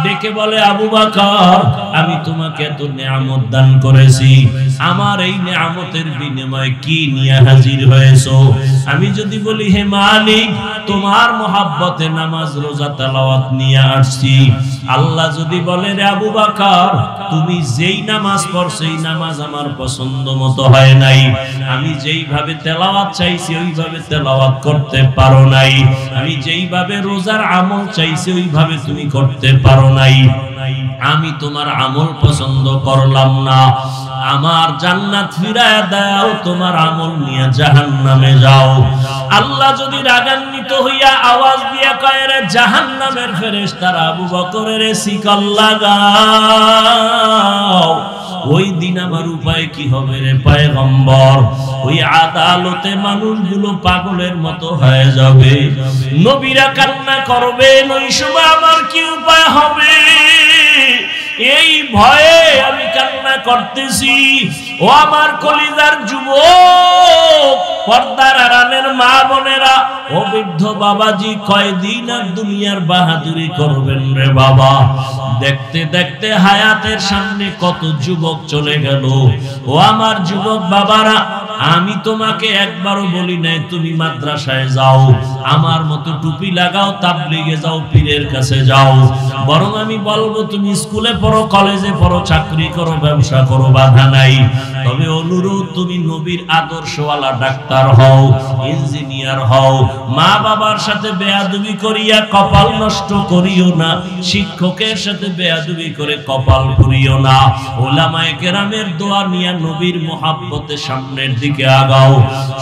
ডেকে বলে, আবু বকর, আমি তোমাকে এত নিয়ামত দান করেছি, আমার এই নিয়ামতের বিনিময়ে কি নিয়ে হাজির হয়েছো? আমি যদি বলি, হে মালিক, তোমার মহব্বতে নামাজ রোজা তেলাওয়াত নিয়ে আসছি। আল্লাহ যদি বলে, রে আবু বকর, তুমি যেই নামাজ পড়ছো এই নামাজ আমার পছন্দ মতো হয় নাই, আমি যেইভাবে তেলাওয়াত চাইছি ওইভাবে তেলাওয়াত করতে পারো নাই, আমি যেইভাবে রোজার আমল চাইছি ওইভাবে তুমি করতে পারো নাই, আমি তোমার আমল পছন্দ করলাম না, আমার জান্নাত ফিরায় দাও, তোমার আমল নিয়ে জাহান্নামে যাও। আল্লাহ যদি রাগান্বিত হইয়া আওয়াজ দিয়া কয়, রে জাহান্নামের ফেরেশতারা, আবু বকরের শিকল লাগাও, ওই দিন আমার উপায় কি হবে রে পয়গম্বর? ওই আদালতে মানুষগুলো পাগলের মতো হয়ে যাবে, নবীরা কান্না করবেন, ওই সময় আমার কি উপায় হবে? এই ভয়ে আমি কান্না করতেছি। ও আমার কলিজার যুবক, পর্দার আড়ালের মা বোনেরা, ও বৃদ্ধ বাবাজি, কয়দিন আর দুনিয়ার বাহাদুরি করবেন রে বাবা? দেখতে দেখতে হায়াতের সামনে কত যুবক চলে গেল। ও আমার যুবক বাবারা, আমি তোমাকে একবারও বলি নাই তুমি মাদ্রাসায় যাও, আমার মতো টুপি লাগাও, তাবলীগে যাও, পীরের কাছে যাও, বরং আমি বলবো তুমি স্কুলে পড়ো, কলেজে পড়ো, চাকরি করো, ব্যবসা করো, বাধা নাই। তবে অনুরোধ, তুমি নবীর আদর্শওয়ালা ডাক্তার হও, ইঞ্জিনিয়ার হও, মা বাবার সাথে বেয়াদবি করিয়া কপাল নষ্ট করিও না, শিক্ষকের সাথে বেয়াদবি করে কপাল পুড়িও না, ওলামায়ে কেরামের দোয়া নিয়ে নবীর মুহাব্বতে সামনের দিকে আগাও।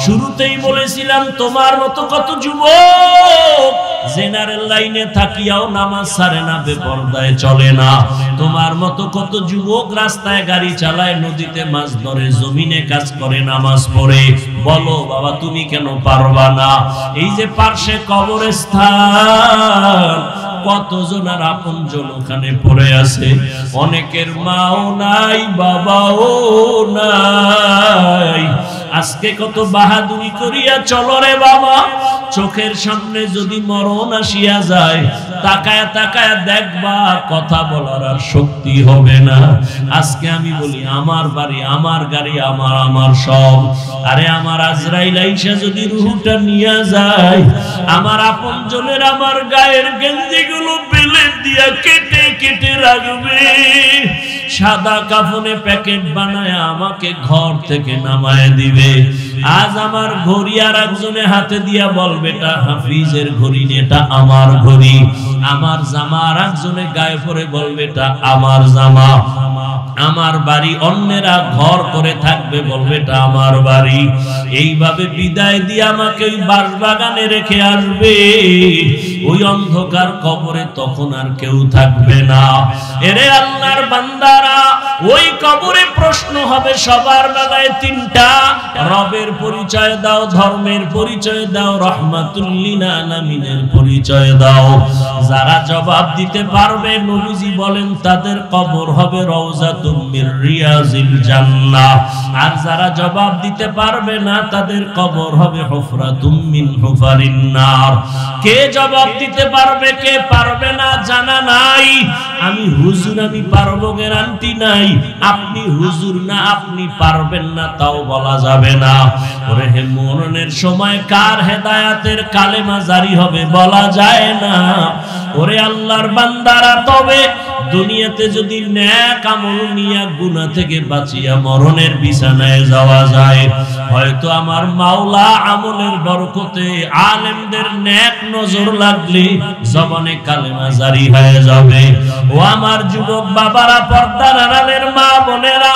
শুরুতেই বলেছিলাম, তোমার মতো কত যুবক জেনারেল লাইনে থাকিয়াও নামাজ ছাড়ে না, বেপরদায় চলে না। তোমার মতো কত যুবক রাস্তায় গাড়ি চালায়, নদীতে মাছ ধরে, জমিনে কাজ করে, নামাজ পড়ে। বলো বাবা, তুমি কেন পারবা না? এই যে পার্শ্বে কবরস্থান, কতজন আর আপনজন ওখানে পড়ে আছে, অনেকের মাও নাই, বাবাও নাই। আজকে কত বাহাদুরি করিয়া চলো রে বাবা, চোখের সামনে যদি মরণ আসিয়া যায়, তাকায় তাকায় দেখবা, কথা বলার আর শক্তি হবে না। আজকে আমি বলি, আমার বাড়ি, আমার গাড়ি, আমার সব, আরে আমার আজরাইল আইসা যদি রুহটা নিয়ে যায়, আমার আপনজনের আমার গায়ের গেঞ্জিগুলো বেলেট দিয়া কেটে কেটে রাখবে, সাদা কাফনে প্যাকেট বানায় আমাকে ঘর থেকে নামায় দিবে। আজ আমার ঘড়ি আর একজনে হাতে দিয়া বলবে, এটা হাফিজের ঘড়ি, এটা আমার ঘড়ি। আমার জামা আর একজনে গায়ে পরে বলবে, এটা আমার জামা। আমার বাড়ি অন্যেরা ঘর করে থাকবে, বলবে এটা আমার বাড়ি। এইভাবে বিদায় দিয়ে আমাকে ওই বাঁশবাগানে রেখে আসবে, ওই অন্ধকার কবরে তখন আর কেউ থাকবে না। এরে আল্লাহর বান্দারা, ওই কবরে প্রশ্ন হবে সবার বেলায় তিনটা, রবের পরিচয় দাও, ধর্মের পরিচয় দাও, রাহমাতুল লিল আলামিনের পরিচয় দাও। যারা জবাব দিতে পারবে নবীজি বলেন তাদের কবর হবে রওজাতুম মির রিয়াজিল জান্নাহ, আর যারা জবাব দিতে পারবে না তাদের কবর হবে হুফরাতুম মিন হুফারিন নার। কে জবাব দিতে পারবে কে পারবে না জানা নাই। আমি হুজুর আমি পারবো গ্যারান্টি নাই, আপনি হুজুর না আপনি পারবেন না তাও বলা যাবে না। ওরে হে মরণের সময় কার হেদায়েতের কালেমা জারি হবে বলা যায় না। ওরে আল্লাহর বান্দারা, তবে দুনিয়াতে যদি নেক আমল নিয়ে গুনাহ থেকে বাঁচিয়া মরণের বিছানায় যাওয়া যায়, হয়তো আমার মাওলা আমলের বরকতে আলেমদের নেক নজর লাগলে জবানে কালেমা জারি হয়ে যাবে। ও আমার যুবক বাবারা, পর্দার আড়ালের মা বোনেরা,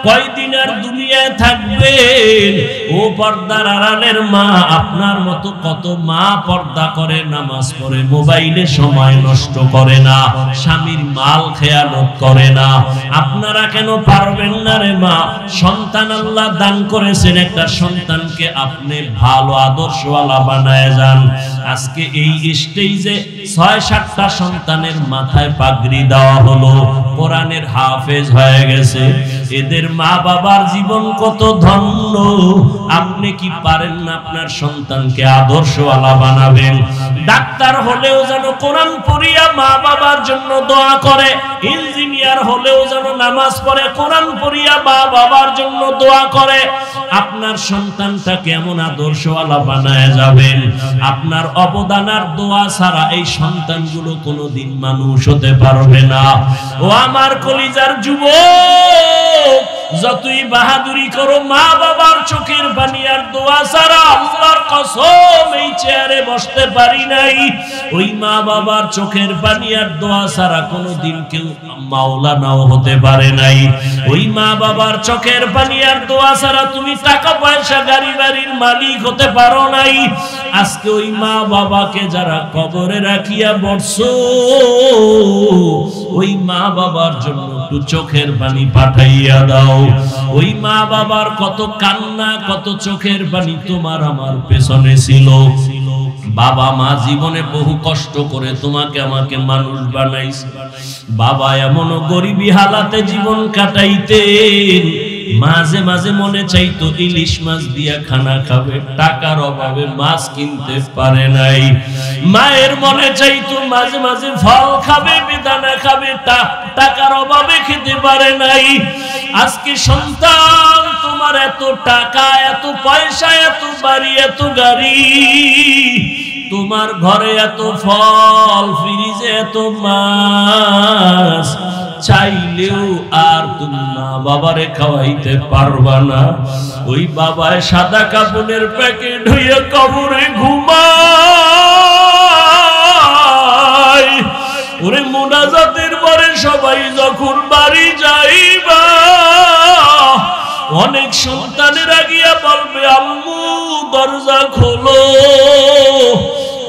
কয়দিন আর দুনিয়ায় থাকবেন? ও পর্দার আড়ালের মা, আপনার মতো কত মা পর্দা করে, নামাজ পড়ে, মোবাইলে সময় নষ্ট করে না, স্বামীর মাল খেয়ানত করে না। আপনারা কেন পারবেন না রে মা? সন্তান আল্লাহ দান করেছেন, একটা সন্তানকে আপনি ভালো আদর্শওয়ালা বানায় যান। আজকে এই স্টেজে ৬-৭টা সন্তানের মাথায় পাগড়ি দেওয়া হলো, কোরআনের হাফেজ হয়ে গেছে। এদের মা বাবার জীবন কত ধন্য। আপনি কি পারেন না আপনার সন্তানকে আদর্শওয়ালা বানাবেন? ডাক্তার হলেও যেন কোরআন পড়িয়া মা বাবার জন্য দোয়া করে, ইঞ্জিনিয়ার হলেও যেন নামাজ পড়ে কোরআন পড়িয়া মা বাবার জন্য দোয়া করে। আপনার সন্তানটা কেমন আদর্শওয়ালা বানায় যাবেন? আপনার অবদান আর দোয়া ছাড়া এই সন্তানগুলো কোনোদিন মানুষ হতে পারবে না। ও আমার কলিজার যুবক, যতই বাহাদুরি করো, মা বাবার চোখের পানি আর দোয়া ছাড়া আল্লাহর কসম এই চেয়ারে বসতে পারি নাই। ওই মা বাবার চোখের পানি আর দোয়া ছাড়া কোনোদিন কেউ মাওলানাও হতে পারে নাই। ওই মা বাবার চোখের পানি আর দোয়া ছাড়া তুমি টাকা পয়সা গাড়ি বাড়ির মালিক হতে পারো নাই। আজকে ওই মা বাবাকে যারা কবরে রাখিয়া বসছো, ওই মা বাবার জন্য একটু চোখের পানি পাঠাইয়া দাও। ওই মা বাবার কত কান্না, কত চোখের পানি তোমার আমার পেছনে ছিল। বাবা মা জীবনে বহু কষ্ট করে তোমাকে আমাকে মানুষ বানাইছে। বাবা এমনও গরিবী হালাতে জীবন কাটাইতেন, মাঝে মাঝে মনে চাইতো ইলিশ মাছ দিয়া খানা খাবে, টাকার অভাবে মাছ কিনতে পারে নাই। মায়ের মনে চাইতো মাঝে মাঝে ফল খাবে, বেদানা খাবে, টাকার অভাবে খেতে পারে নাই। আজকে সন্তান তোমার এত টাকা, এত পয়সা, এত বাড়ি, এত গাড়ি, তোমার ঘরে এত ফল, ফ্রিজে এত মাছ, চাইলেও আর তুমি মা বাবারে খাওয়াইতে পারবা না। ওই বাবায় সাদা কাপড়ের প্যাকেট হইয়া কবরে ঘুমায়। ওরে মুনাজাতের পরে সবাই যখন বাড়ি যাইবা, অনেক সন্তানেরা গিয়া বলবে আম্মু দরজা খোলো।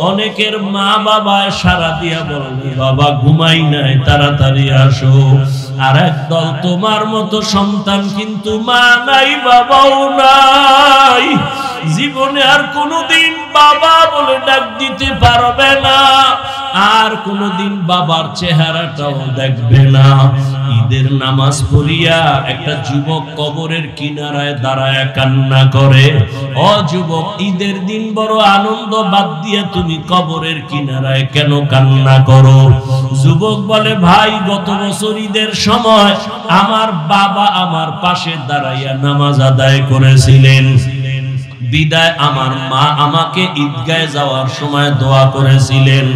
অনেকের মা বাবা সারা দিয়া বলবে বাবা ঘুমাই নাই, তাড়াতাড়ি আসো। আর একদল তোমার মতো সন্তান কিন্তু মা নাই বাবাও নাই, জীবনে আর কোনোদিন বাবা বলে ডাক দিতে পারবে না, আর কোনোদিন বাবার চেহারাটাও দেখবে না। ঈদের নামাজ পড়িয়া একটা যুবক কবরের কিনারায় দাঁড়ায় কান্না করে। ও যুবক, ঈদের দিন বড় আনন্দ বাদ দিয়ে তুমি কবরের কিনারায় কেন কান্না করো? যুবক বলে ভাই, গত বছর ঈদের সময় আমার বাবা আমার পাশে দাঁড়াইয়া নামাজ আদায় করেছিলেন। বিদায় আমার মা আমাকে ঈদগাহে যাওয়ার সময় দোয়া করেছিলেন।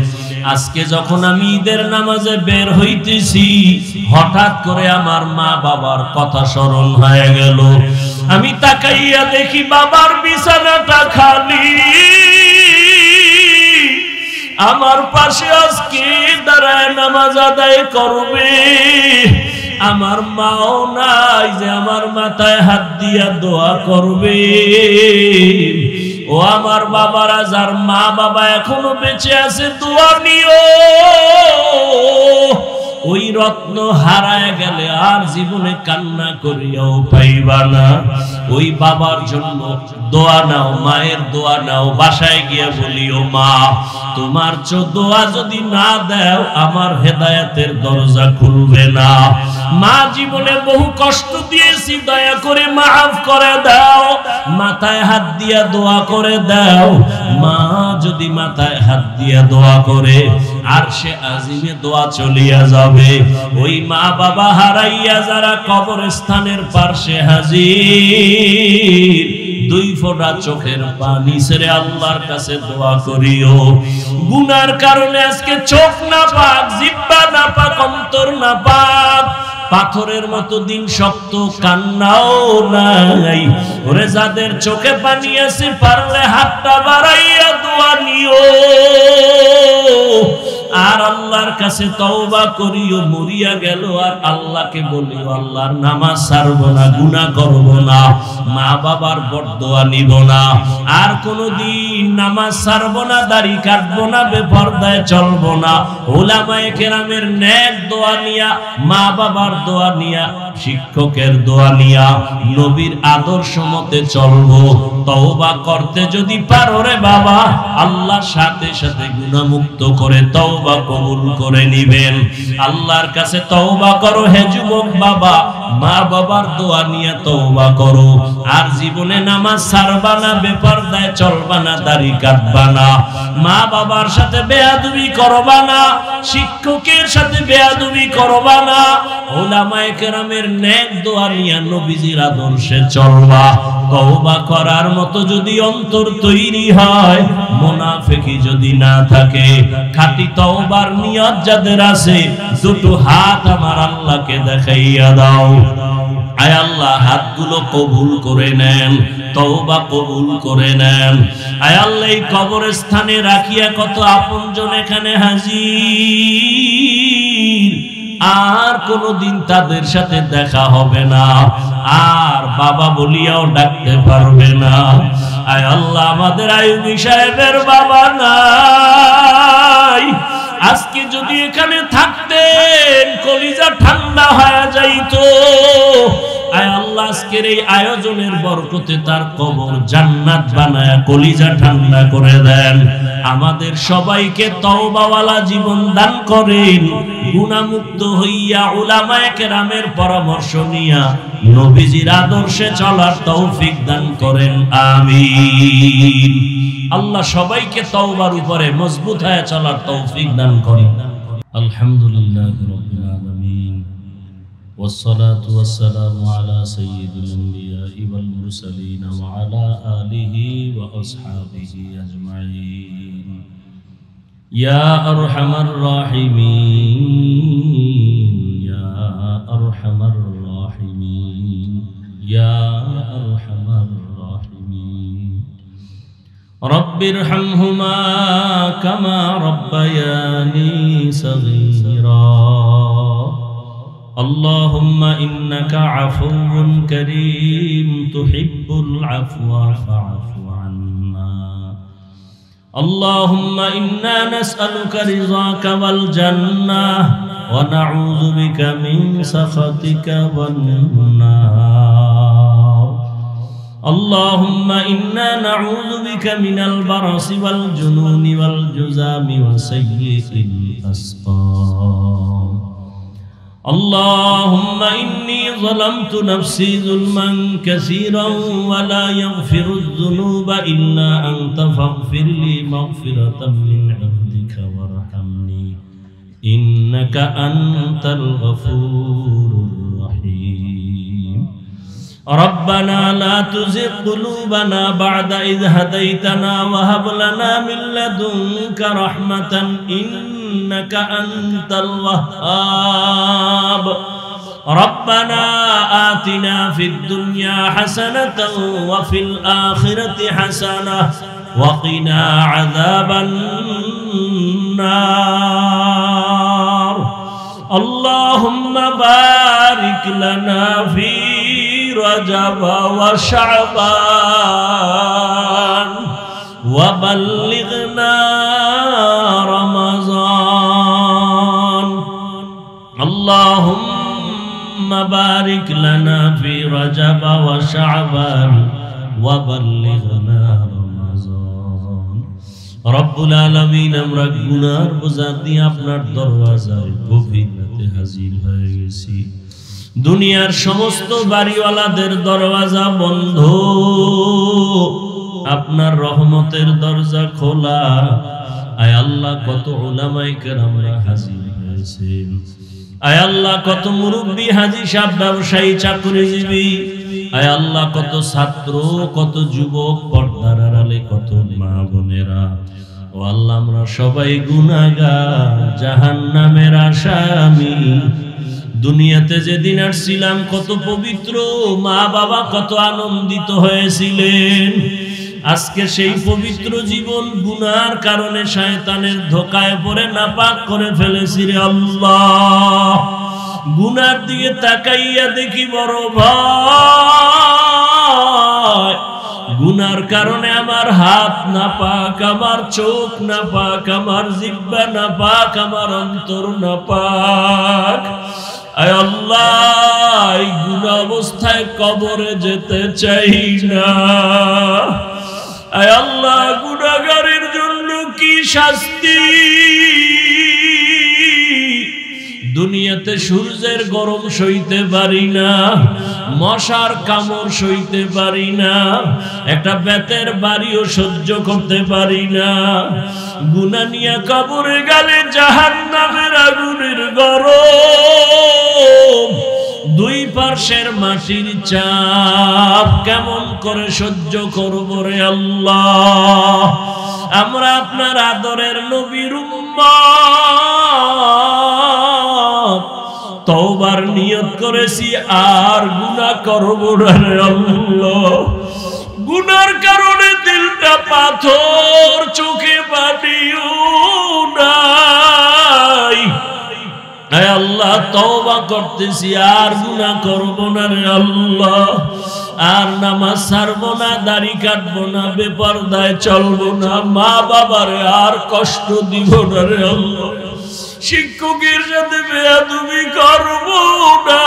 আজকে যখন আমি ঈদের নামাজে বের হইতেছি, হঠাৎ করে আমার মা বাবার কথা স্মরণ হয়ে গেল। আমি তাকাইয়া দেখি বাবার বিছানাটা খালি, আমার পাশে আজকে দাঁড়ায় নামাজ আদায় করবে। আমার মাও নাই যে আমার মাথায় হাত দিয়া দোয়া করবে। ও আমার বাবারা, যার মা বাবা এখনো বেঁচে আছে দোয়া নিও। ও ওই রত্ন হারায় গেলে আর জীবনে কান্না করিয়াও পাইবা না। ওই বাবার জন্য দোয়া নাও, মায়ের দোয়া নাও, বাসায় গিয়া বলিও মা তোমার দোয়া যদি না দাও আমার হেদায়েতের দরজা খুলবে না। মা জীবনে বহু কষ্ট দিয়েছি, দয়া করে মাফ করে দাও। মাথায় হাত দিয়া দোয়া করে দাও। মা যদি মাথায় হাত দিয়া দোয়া করে আরশে আজিমে দোয়া চলিয়া যাবে। ওই মা বাবা হারাইয়া যারা কবরস্থানের পাশে হাজির, দুই ফোঁটা চোখের পানি ছেড়ে আল্লাহর কাছে দোয়া করিও। গুনার কারণে আজকে চোখ না পাক, জিহ্বা না পাক, অন্তর না পাক, পাথরের মতো দিন শক্ত, কান্নাও নাই। ওরে যাদের চোখে পানি আছে পারলে হাতটা বাড়াইয়া দোয়া নিও আর আল্লাহর কাছে তওবা করিও। মরিয়া গেল আর আল্লাহকে বলিও আল্লাহর নামাজ ছাড়বো না, গুনাহ করব না, মা বাবার বরদোয়া নিব না, আর কোনদিন নামাজ ছাড়বো না, দাড়ি কাটবো না, বেপরদায় চলবো না। উলামায়ে কেরামের নেক দোয়া নিয়া, মা বাবার দোয়া নিয়া, শিক্ষকের দোয়া নিয়া নবীর আদর্শ মতে চলবো। তওবা করতে যদি পারো রে বাবা, আল্লাহর সাথে সাথে গুনাহ মুক্ত করে তওবা কবুল করে নিবেন। আল্লাহর কাছে তওবা করো হে যুবক বাবা, মা বাবার দোয়া নিয়ে তওবা করো। আর জীবনে নামাজ ছাড়বা না, বেপরদায় চলবা না, দাড়ি কাটবা না, মা বাবার সাথে বেয়াদবি করবা না, শিক্ষকের সাথে বেয়াদবি করবা না। উলামায়ে কেরামের নেক দোয়া নিয়ে নবীজির আদর্শে চলবা। তওবা করার মতো যদি অন্তর তৈরি হয়, মুনাফিকি যদি না থাকে, খাঁটি তওবার নিয়ত যাদের আছে, দুটো হাত আমার আল্লাহকে দেখাইয়া দাও। আয় আল্লাহ হাতগুলো কবুল করে নেন, তওবা কবুল করে নেন। আয় আল্লাহ এই কবরস্থানে রাখিয়া কত আপনজন এখানে হাজির, আর কোনদিন তাদের সাথে দেখা হবে না, আর বাবা বলিয়াও ডাকতে পারবে না। আয় আল্লাহ আমাদের আইয়ুবী সাহেবের বাবা নাই, আজকে যদি এখানে থাকতেন কলিজা ঠান্ডা হয়ে যাইতো। আয় আল্লাহ আজকের এই আয়োজনের বরকতে তার কবর জান্নাত বানায়া কলিজা ঠান্ডা করে দেন। আমাদের সবাইকে তওবাওয়ালা জীবন দান করেন, গুনাহমুক্ত হইয়া উলামায়ে কেরামের পরামর্শ নিয়া নবীজির আদর্শে চলার তৌফিক দান করেন, আমিন। আল্লাহ সবাইকে তওবার উপরে মজবুত হয়ে চলার তৌফিক দান করেন। আলহামদুলিল্লাহি রাব্বিল আলামিন, والصلاة والسلام على سيد الأنبياء والمرسلين وعلى آله وأصحابه أجمعين. يا أرحم الراحمين، يا أرحم الراحمين، يا أرحم الراحمين. رب ارحمهما كما ربياني صغيرا. اللهم إنك عفو كريم تحب العفو فاعف عنا. اللهم إنا نسألك رضاك والجنة ونعوذ بك من سخطك والنار. اللهم إنا نعوذ بك من البرص والجنون والجذام وسيء الأسقام. اللهم إني ظلمت نفسي ظلما كثيرا ولا يغفر الذنوب إلا أنت فاغفر لي مغفرة من عندك وارحمني إنك أنت الغفور الرحيم. ربنا لا تزغ قلوبنا بعد إذ هديتنا وهب لنا من لدنك رحمة إنك أنت الوهاب. ربنا آتنا في الدنيا حسنة وفي الآخرة حسنة وقنا عذاب النار. اللهم بارك لنا في رجب وشعبان وبلغنا رمضان. আল্লাহুম্মা বারিক লানা ফি রাজাব ওয়া শাবান ওয়া বাল্লিগনা রমাজান। রব্বুল আলামিন, আমরা গুনার বোঝা দিয়ে আপনার দরওয়াজায় গভীর রাতে হাজির হয়ে গেছি। দুনিয়ার সমস্ত বাড়িওয়ালাদের দরওয়াজা বন্ধ, আপনার রহমতের দরজা খোলা। আয় আল্লাহ, কত উলামায়ে কেরামরা হাজির হয়েছেন। আয় আল্লাহ, কত মুরব্বী, হাজী সাহেব, ব্যবসায়ী, চাকরিজীবী। আয় আল্লাহ, কত ছাত্র, কত যুবক, পর্দার আড়ালে কত মা বোনেরা। ও আল্লাহ, আমরা সবাই গুনাহগার, জাহান্নামের আসামি। দুনিয়াতে যেদিন আসছিলাম কত পবিত্র, মা বাবা কত আনন্দিত হয়েছিলেন। আজকে সেই পবিত্র জীবন গুনার কারণে শয়তানের ধোকায় পড়ে নাপাক করে ফেলেছি রে আল্লাহ। গুনার দিকে তাকাইয়া দেখি বড় ভয়। গুনার কারণে আমার হাত নাপাক, আমার চোখ নাপাক, আমার জিহ্বা নাপাক, আমার অন্তর নাপাক। আয় আল্লাহ, এই গুনাহ অবস্থায় কবরে যেতে চাই না। আয় আল্লাহ, গুনাহগারের জন্য কি শাস্তি! দুনিয়াতে সূর্যের গরম সইতে পারি না, মশার কামড় সইতে পারি না, একটা বেতের বাড়িও সহ্য করতে পারি না। গুনাহ নিয়ে কবরে গেলে জাহান্নামের আগুনের গরম, দুই পার্শ্বের মাটির চাপ কেমন করে সহ্য করব রে আল্লাহ। আমরা আপনার আদরের নবীর উম্মত, তওবার নিয়ত করেছি আর গুনাহ করব না রে আল্লাহ। গুনার কারণে দিলটা পাথর, চোখে পানিও নাই। আয় আল্লাহ, তওবা করতেছি আর গুনাহ করব না রে আল্লাহ। আর নামাজ ছাড়বো না, দাড়ি কাটবো না, বেপরদায় চলবো না, মা বাবারে আর কষ্ট দিব না রে আল্লাহ। শিক্ষকের সাথে বেয়াদবি করব না,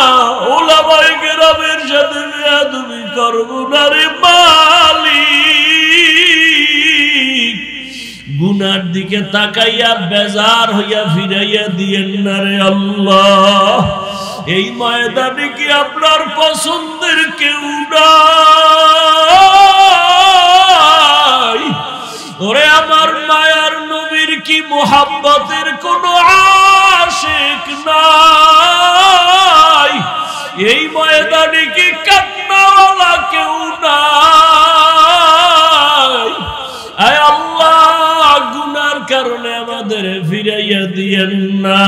ওলামায়ে কেরামের সাথে বেয়াদবি করব না রে মালিক। গুনার দিকে তাকাইয়া বেজার হইয়া ফিরাইয়া দিয়েন না রে আল্লাহ। এই ময়দানে কি আপনার পছন্দের কেউ নাই? ওরে আমার মায়ার নবীর কি মুহাব্বতের কোনো আশিক নাই? এই ময়দানে কি কান্নাওয়ালা কেউ নাই? আয় আল্লাহ, গুনার কারণে আমাদের ফিরাইয়া দিয়েন না।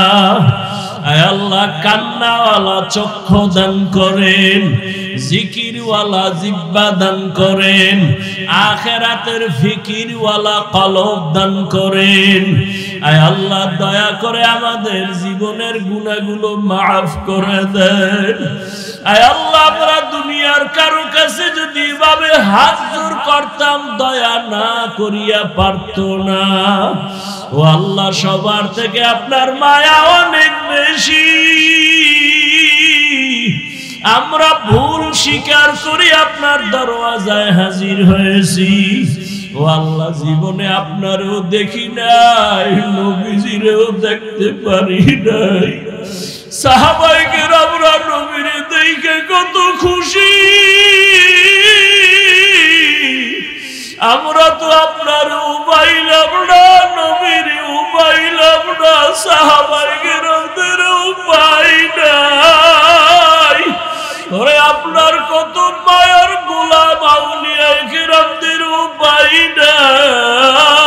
আয় আল্লাহ, কান্নাওয়ালা চক্ষু দান করেন, জিকিরওয়ালা জিহ্বা দান করেন, আখিরাতের ফিকিরওয়ালা কলব দান করেন। আয় আল্লাহ, দয়া করে আমাদের জীবনের গুনাহগুলো মাফ করে দেন। আয় আল্লাহ, আমরা দুনিয়ার কারো কাছে যদি এভাবে হাত জোর করতাম, দয়া না করিয়া পারত না। ও আল্লাহ, সবার থেকে আপনার মায়া অনেক বেশি। আমরা ভুল স্বীকার করি আপনার দরওয়াজায় হাজির হয়েছি। ও আল্লাহ, জীবনে আপনারও দেখি নাই, নবীজিরেও দেখতে পারি নাই। সাহাবায়ে কেরামরা নবীরে দেখে কত খুশি, আমরা তো আপনার উপাইলাম না, নবীর উপাইলাম না, সাহাবায়ে কেরামদের উপাই নাই। ওরে আপনার কত মায়ার গোলাম আউলিয়ায়ে কেরামদের উপাই নাই।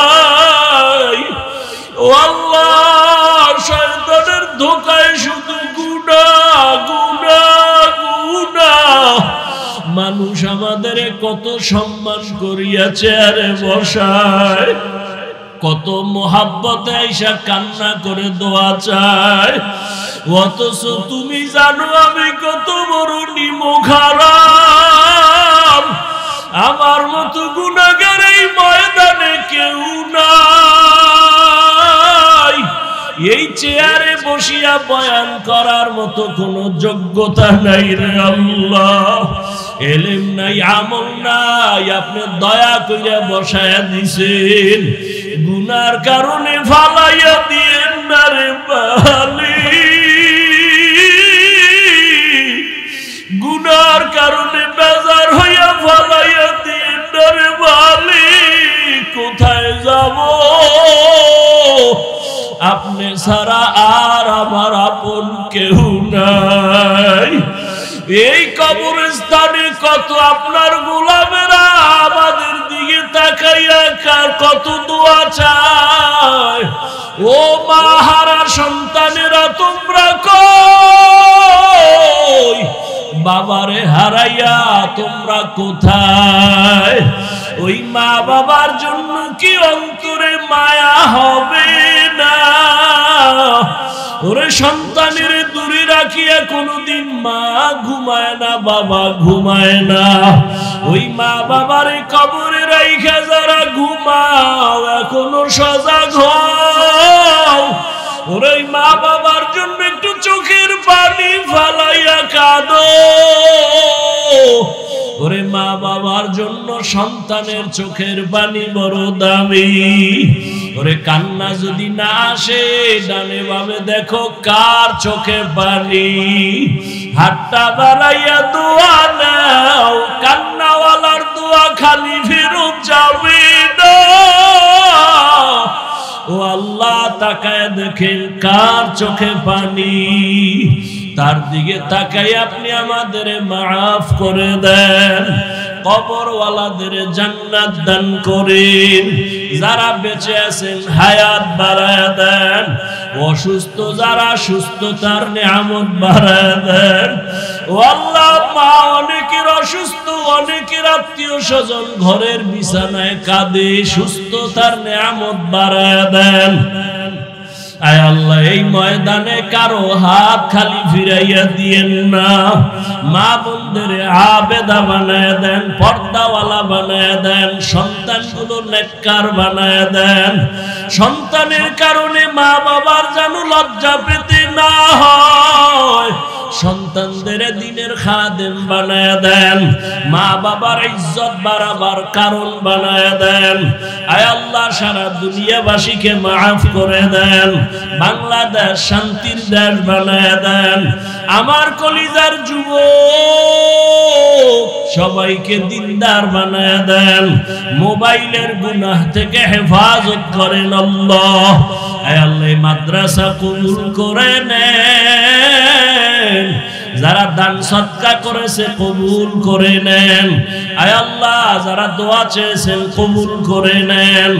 ও আল্লাহ, শয়তানের ধোকায় শুধু গুনাহ গুনাহ গুনাহ। মানুষ আমাদের কত সম্মান করিয়াছে, আরে বসায় কত মোহাব্বতে আইসা কান্না করে দোয়া চায়, অথচ তুমি জানো আমি কত বড় নিমখারাম। আমার মতো গুনাহগার এই ময়দানে কেউ নাই। এই চেয়ারে বসিয়া বয়ান করার মতো কোনো যোগ্যতা নাই রে আল্লাহ, এলেম নাই, আমল নাই, আপনি দয়া কইরা বসায়া দিছেন, গুনার কারণে ফালাইয়া দিয়েন না রে মালিক, গুনার কারণে বেজার হইয়া ফালাইয়া দিয়েন না রে মালিক। কোথায় যাব? আপনি ছাড়া আর আমার আপন কেউ নাই। এই কবরস্থানে কত আপনার গোলামেরা আমাদের দিকে তাকাইয়া কত দোয়া চায়। ও মা হারা সন্তানেরা তোমরা কই? বাবারে হারাইয়া তোমরা কোথায়? ওই মা বাবার জন্য কি অন্তরে মায়া হবে না? ওরে সন্তানের দূরে রাখিয়া কোনদিন মা ঘুমায় না, বাবা ঘুমায় না। ওই মা বাবারে কবরে রাইখা যারা ঘুমাও এখনো সজাগ হও। ওরে মা বাবার জন্য একটু চোখের পানি ফালাইয়া কাঁদো। ওরে মা বাবার জন্য সন্তানের চোখের পানি বড় দামি। ওরে কান্না যদি না আসে ডানে বামে দেখো কার চোখে পানি। হাতটা বাড়াইয়া দোয়া নাও, কান্নাওয়ালার দোয়া খালি ফেরত যাবে না। ও আল্লাহ তাকায় দেখেন কার চোখে পানি, তার দিকে তাকাই আপনি আমাদের মাফ করে দেন। কবরওয়ালাদের জান্নাত দান করেন। যারা বেঁচে আছেন হায়াত বাড়ায় দেন। অসুস্থ যারা সুস্থতার নিয়ামত বাড়ায় দেন। ও আল্লাহ, মা অনেকের অসুস্থ, অনেকের আত্মীয় স্বজন ঘরের বিছানায় কাঁদে, সুস্থতার নিয়ামত বাড়ায় দেন। আয় আল্লাহ, এই ময়দানে কারো হাত খালি ফিরাইয়া দিয়েন না। মা বোনদের আবেদা বানায় দেন, পর্দাওয়ালা বানায় দেন, সন্তানগুলো নেককার বানায় দেন। সন্তানের কারণে মা বাবার যেন লজ্জা পেতে না হয়। সন্তানদের দিনের খাদেম বানায় দেন। মা বাবার ইজ্জত বাড়াবার কারণ বানায় দেন। আয় আল্লাহ, সারা দুনিয়াবাসীকে মাফ করে দেন। বাংলাদেশ শান্তির দেশ বানায় দেন। আমার কলিজার যুবক সবাইকে দিনদার বানায় দেন। মোবাইলের গুনাহ থেকে হেফাজত করেন আল্লাহ। আয় আল্লাহ, মাদ্রাসা কবুল করে নেন। যারা দান সদকা করেছে কবুল করে নেন। আয় আল্লাহ, যারা দোয়া চেয়েছেন কবুল করে নেন।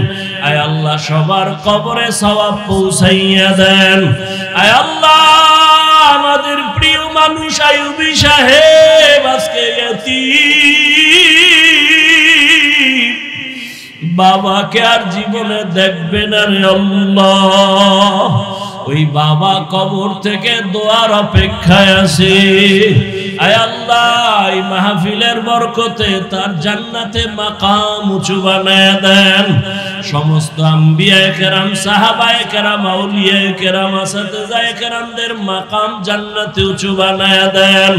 আয় আল্লাহ, সবার কবরে সওয়াব পৌঁছাইয়া দেন। আয় আল্লাহ, আমাদের প্রিয় মানুষ আইয়ুবী সাহেব আজকে ইয়াতীম, বাবাকে আর জীবনে দেখবে না রে আল্লাহ। ওই বাবা কবর থেকে দোয়ার অপেক্ষায় আছে। আয় আল্লাহ, এই মাহফিলের বরকতে তার জান্নাতে মাকাম উঁচু বানায় দেন। সমস্ত আম্বিয়ায়ে কেরাম, সাহাবায়ে কেরাম, আউলিয়ায়ে কেরাম, আসাতিজায়ে কেরামদের মাকাম জান্নাতে উঁচু বানায় দেন।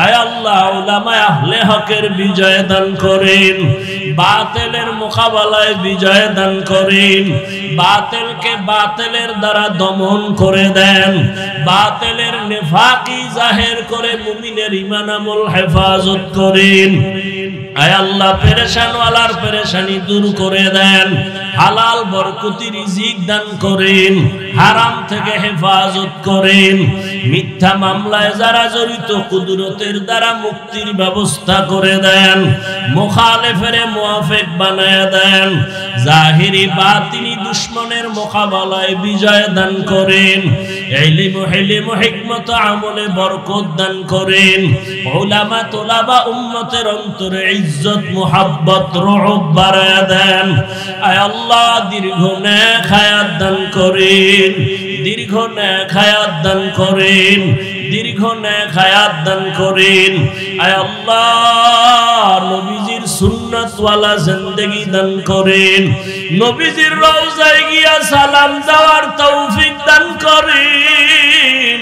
আয় আল্লাহ, উলামায়ে আহলে হকের বিজয় দান করেন। বাতিলের মোকাবেলায় বিজয় দান করেন। বাতিলকে বাতিলের দ্বারা দমন করে দেন। বাতিলের নিফাকি জাহির করে মুমিনের ঈমান আমল হেফাজত করেন। আয় আল্লাহ, পেরেশানওয়ালার পেরেশানি দূর করে দেন। হালাল বরকতি রিজিক দান করেন। হারাম থেকে হেফাজত করেন। মিথ্যা মামলায় যারা জড়িত কুদরতের দ্বারা মুক্তির ব্যবস্থা করে দেন। মুখালেফের মুওয়াফিক বানায় দেন। জাহিরি বাতিনি দুশমনের মোকাবেলায় বিজয় দান করেন। ইলম হিলম হিকমত আমলে বরকত দান করেন। উলামা তুলাবা উম্মতের অন্তরে ইজ্জত মুহাব্বত রুহ বাড়ায় দেন। আয় আল্লাহ, দীর্ঘ নেক হায়াত দান করেন। দীর্ঘ নেক হায়াত দান করেন। দীর্ঘ নেক হায়াত দান করেন। আয় আল্লাহ, নবীজির সুন্নাত ওয়ালা জিন্দেগি দান করেন। নবীজির রওজায় গিয়া সালাম দেওয়ার তৌফিক দান করেন।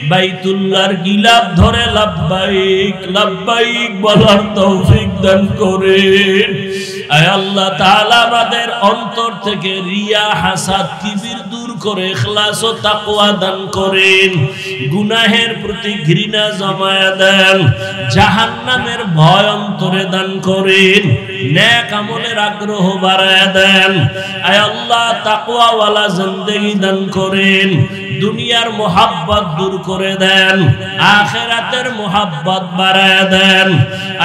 বাইতুল্লাহর গিলাফ ধরে লাব্বাইক লাব্বাইক বলার তৌফিক দান করেন। আয় আল্লাহ তাআলা আমাদের অন্তর থেকে রিয়া হাসাদ কিবির দূর করে ইখলাস ও তাকওয়া দান করেন। গুনাহের প্রতি ঘৃণা জমায়া দেন। জাহান্নামের ভয় অন্তরে দান করেন। নেক আমলের আগ্রহ বাড়ায়া দেন। আয় আল্লাহ তাকওয়া ওয়ালা জিন্দেগি দান করেন। দুনিয়ার মোহাব্বত দূর করে দেন। আখিরাতের মোহাব্বত বাড়ায়া দেন।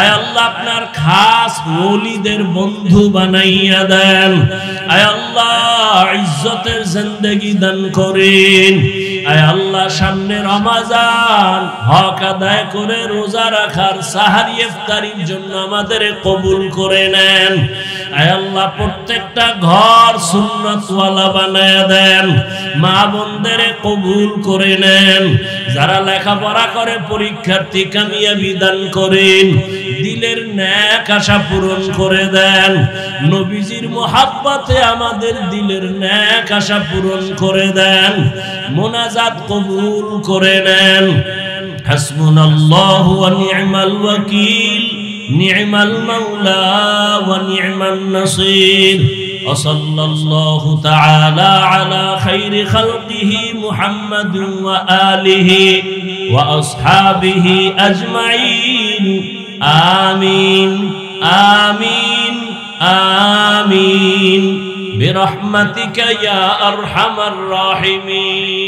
আয় আল্লাহ আপনার খাস ওলিদের বন্ধু বানাইয়া দেন। আয় আল্লাহ ইজ্জতের জিন্দেগি দান করেন। আয় আল্লাহ সামনে রমজান হক আদায় করে রোজা রাখার সাহারি ইফতারির জন্য আমাদের কবুল করে নেন। আয় আল্লাহ প্রত্যেকটা ঘর সুন্নাতওয়ালা বানায়া দেন। মা বোনদের কবুল করে নেন। যারা লেখাপড়া করে পরীক্ষার্থী কামিয়াবি দান করেন। দিলের নেক আশা পূরণ করে দেন। নবীজির মোহাব্বতে আমাদের দিলের নেক আশা পূরণ করে দেন। মোনাজাত কবুল করে নেন। হাসবুনাল্লাহু ওয়া নি'মাল ওয়াকিল নি'মাল মাওলা ওয়া নি'মান নাসির। وصلى الله تعالى على خير خلقه محمد وآله وأصحابه أجمعين آمين آمين آمين برحمتك يا أرحم الراحمين.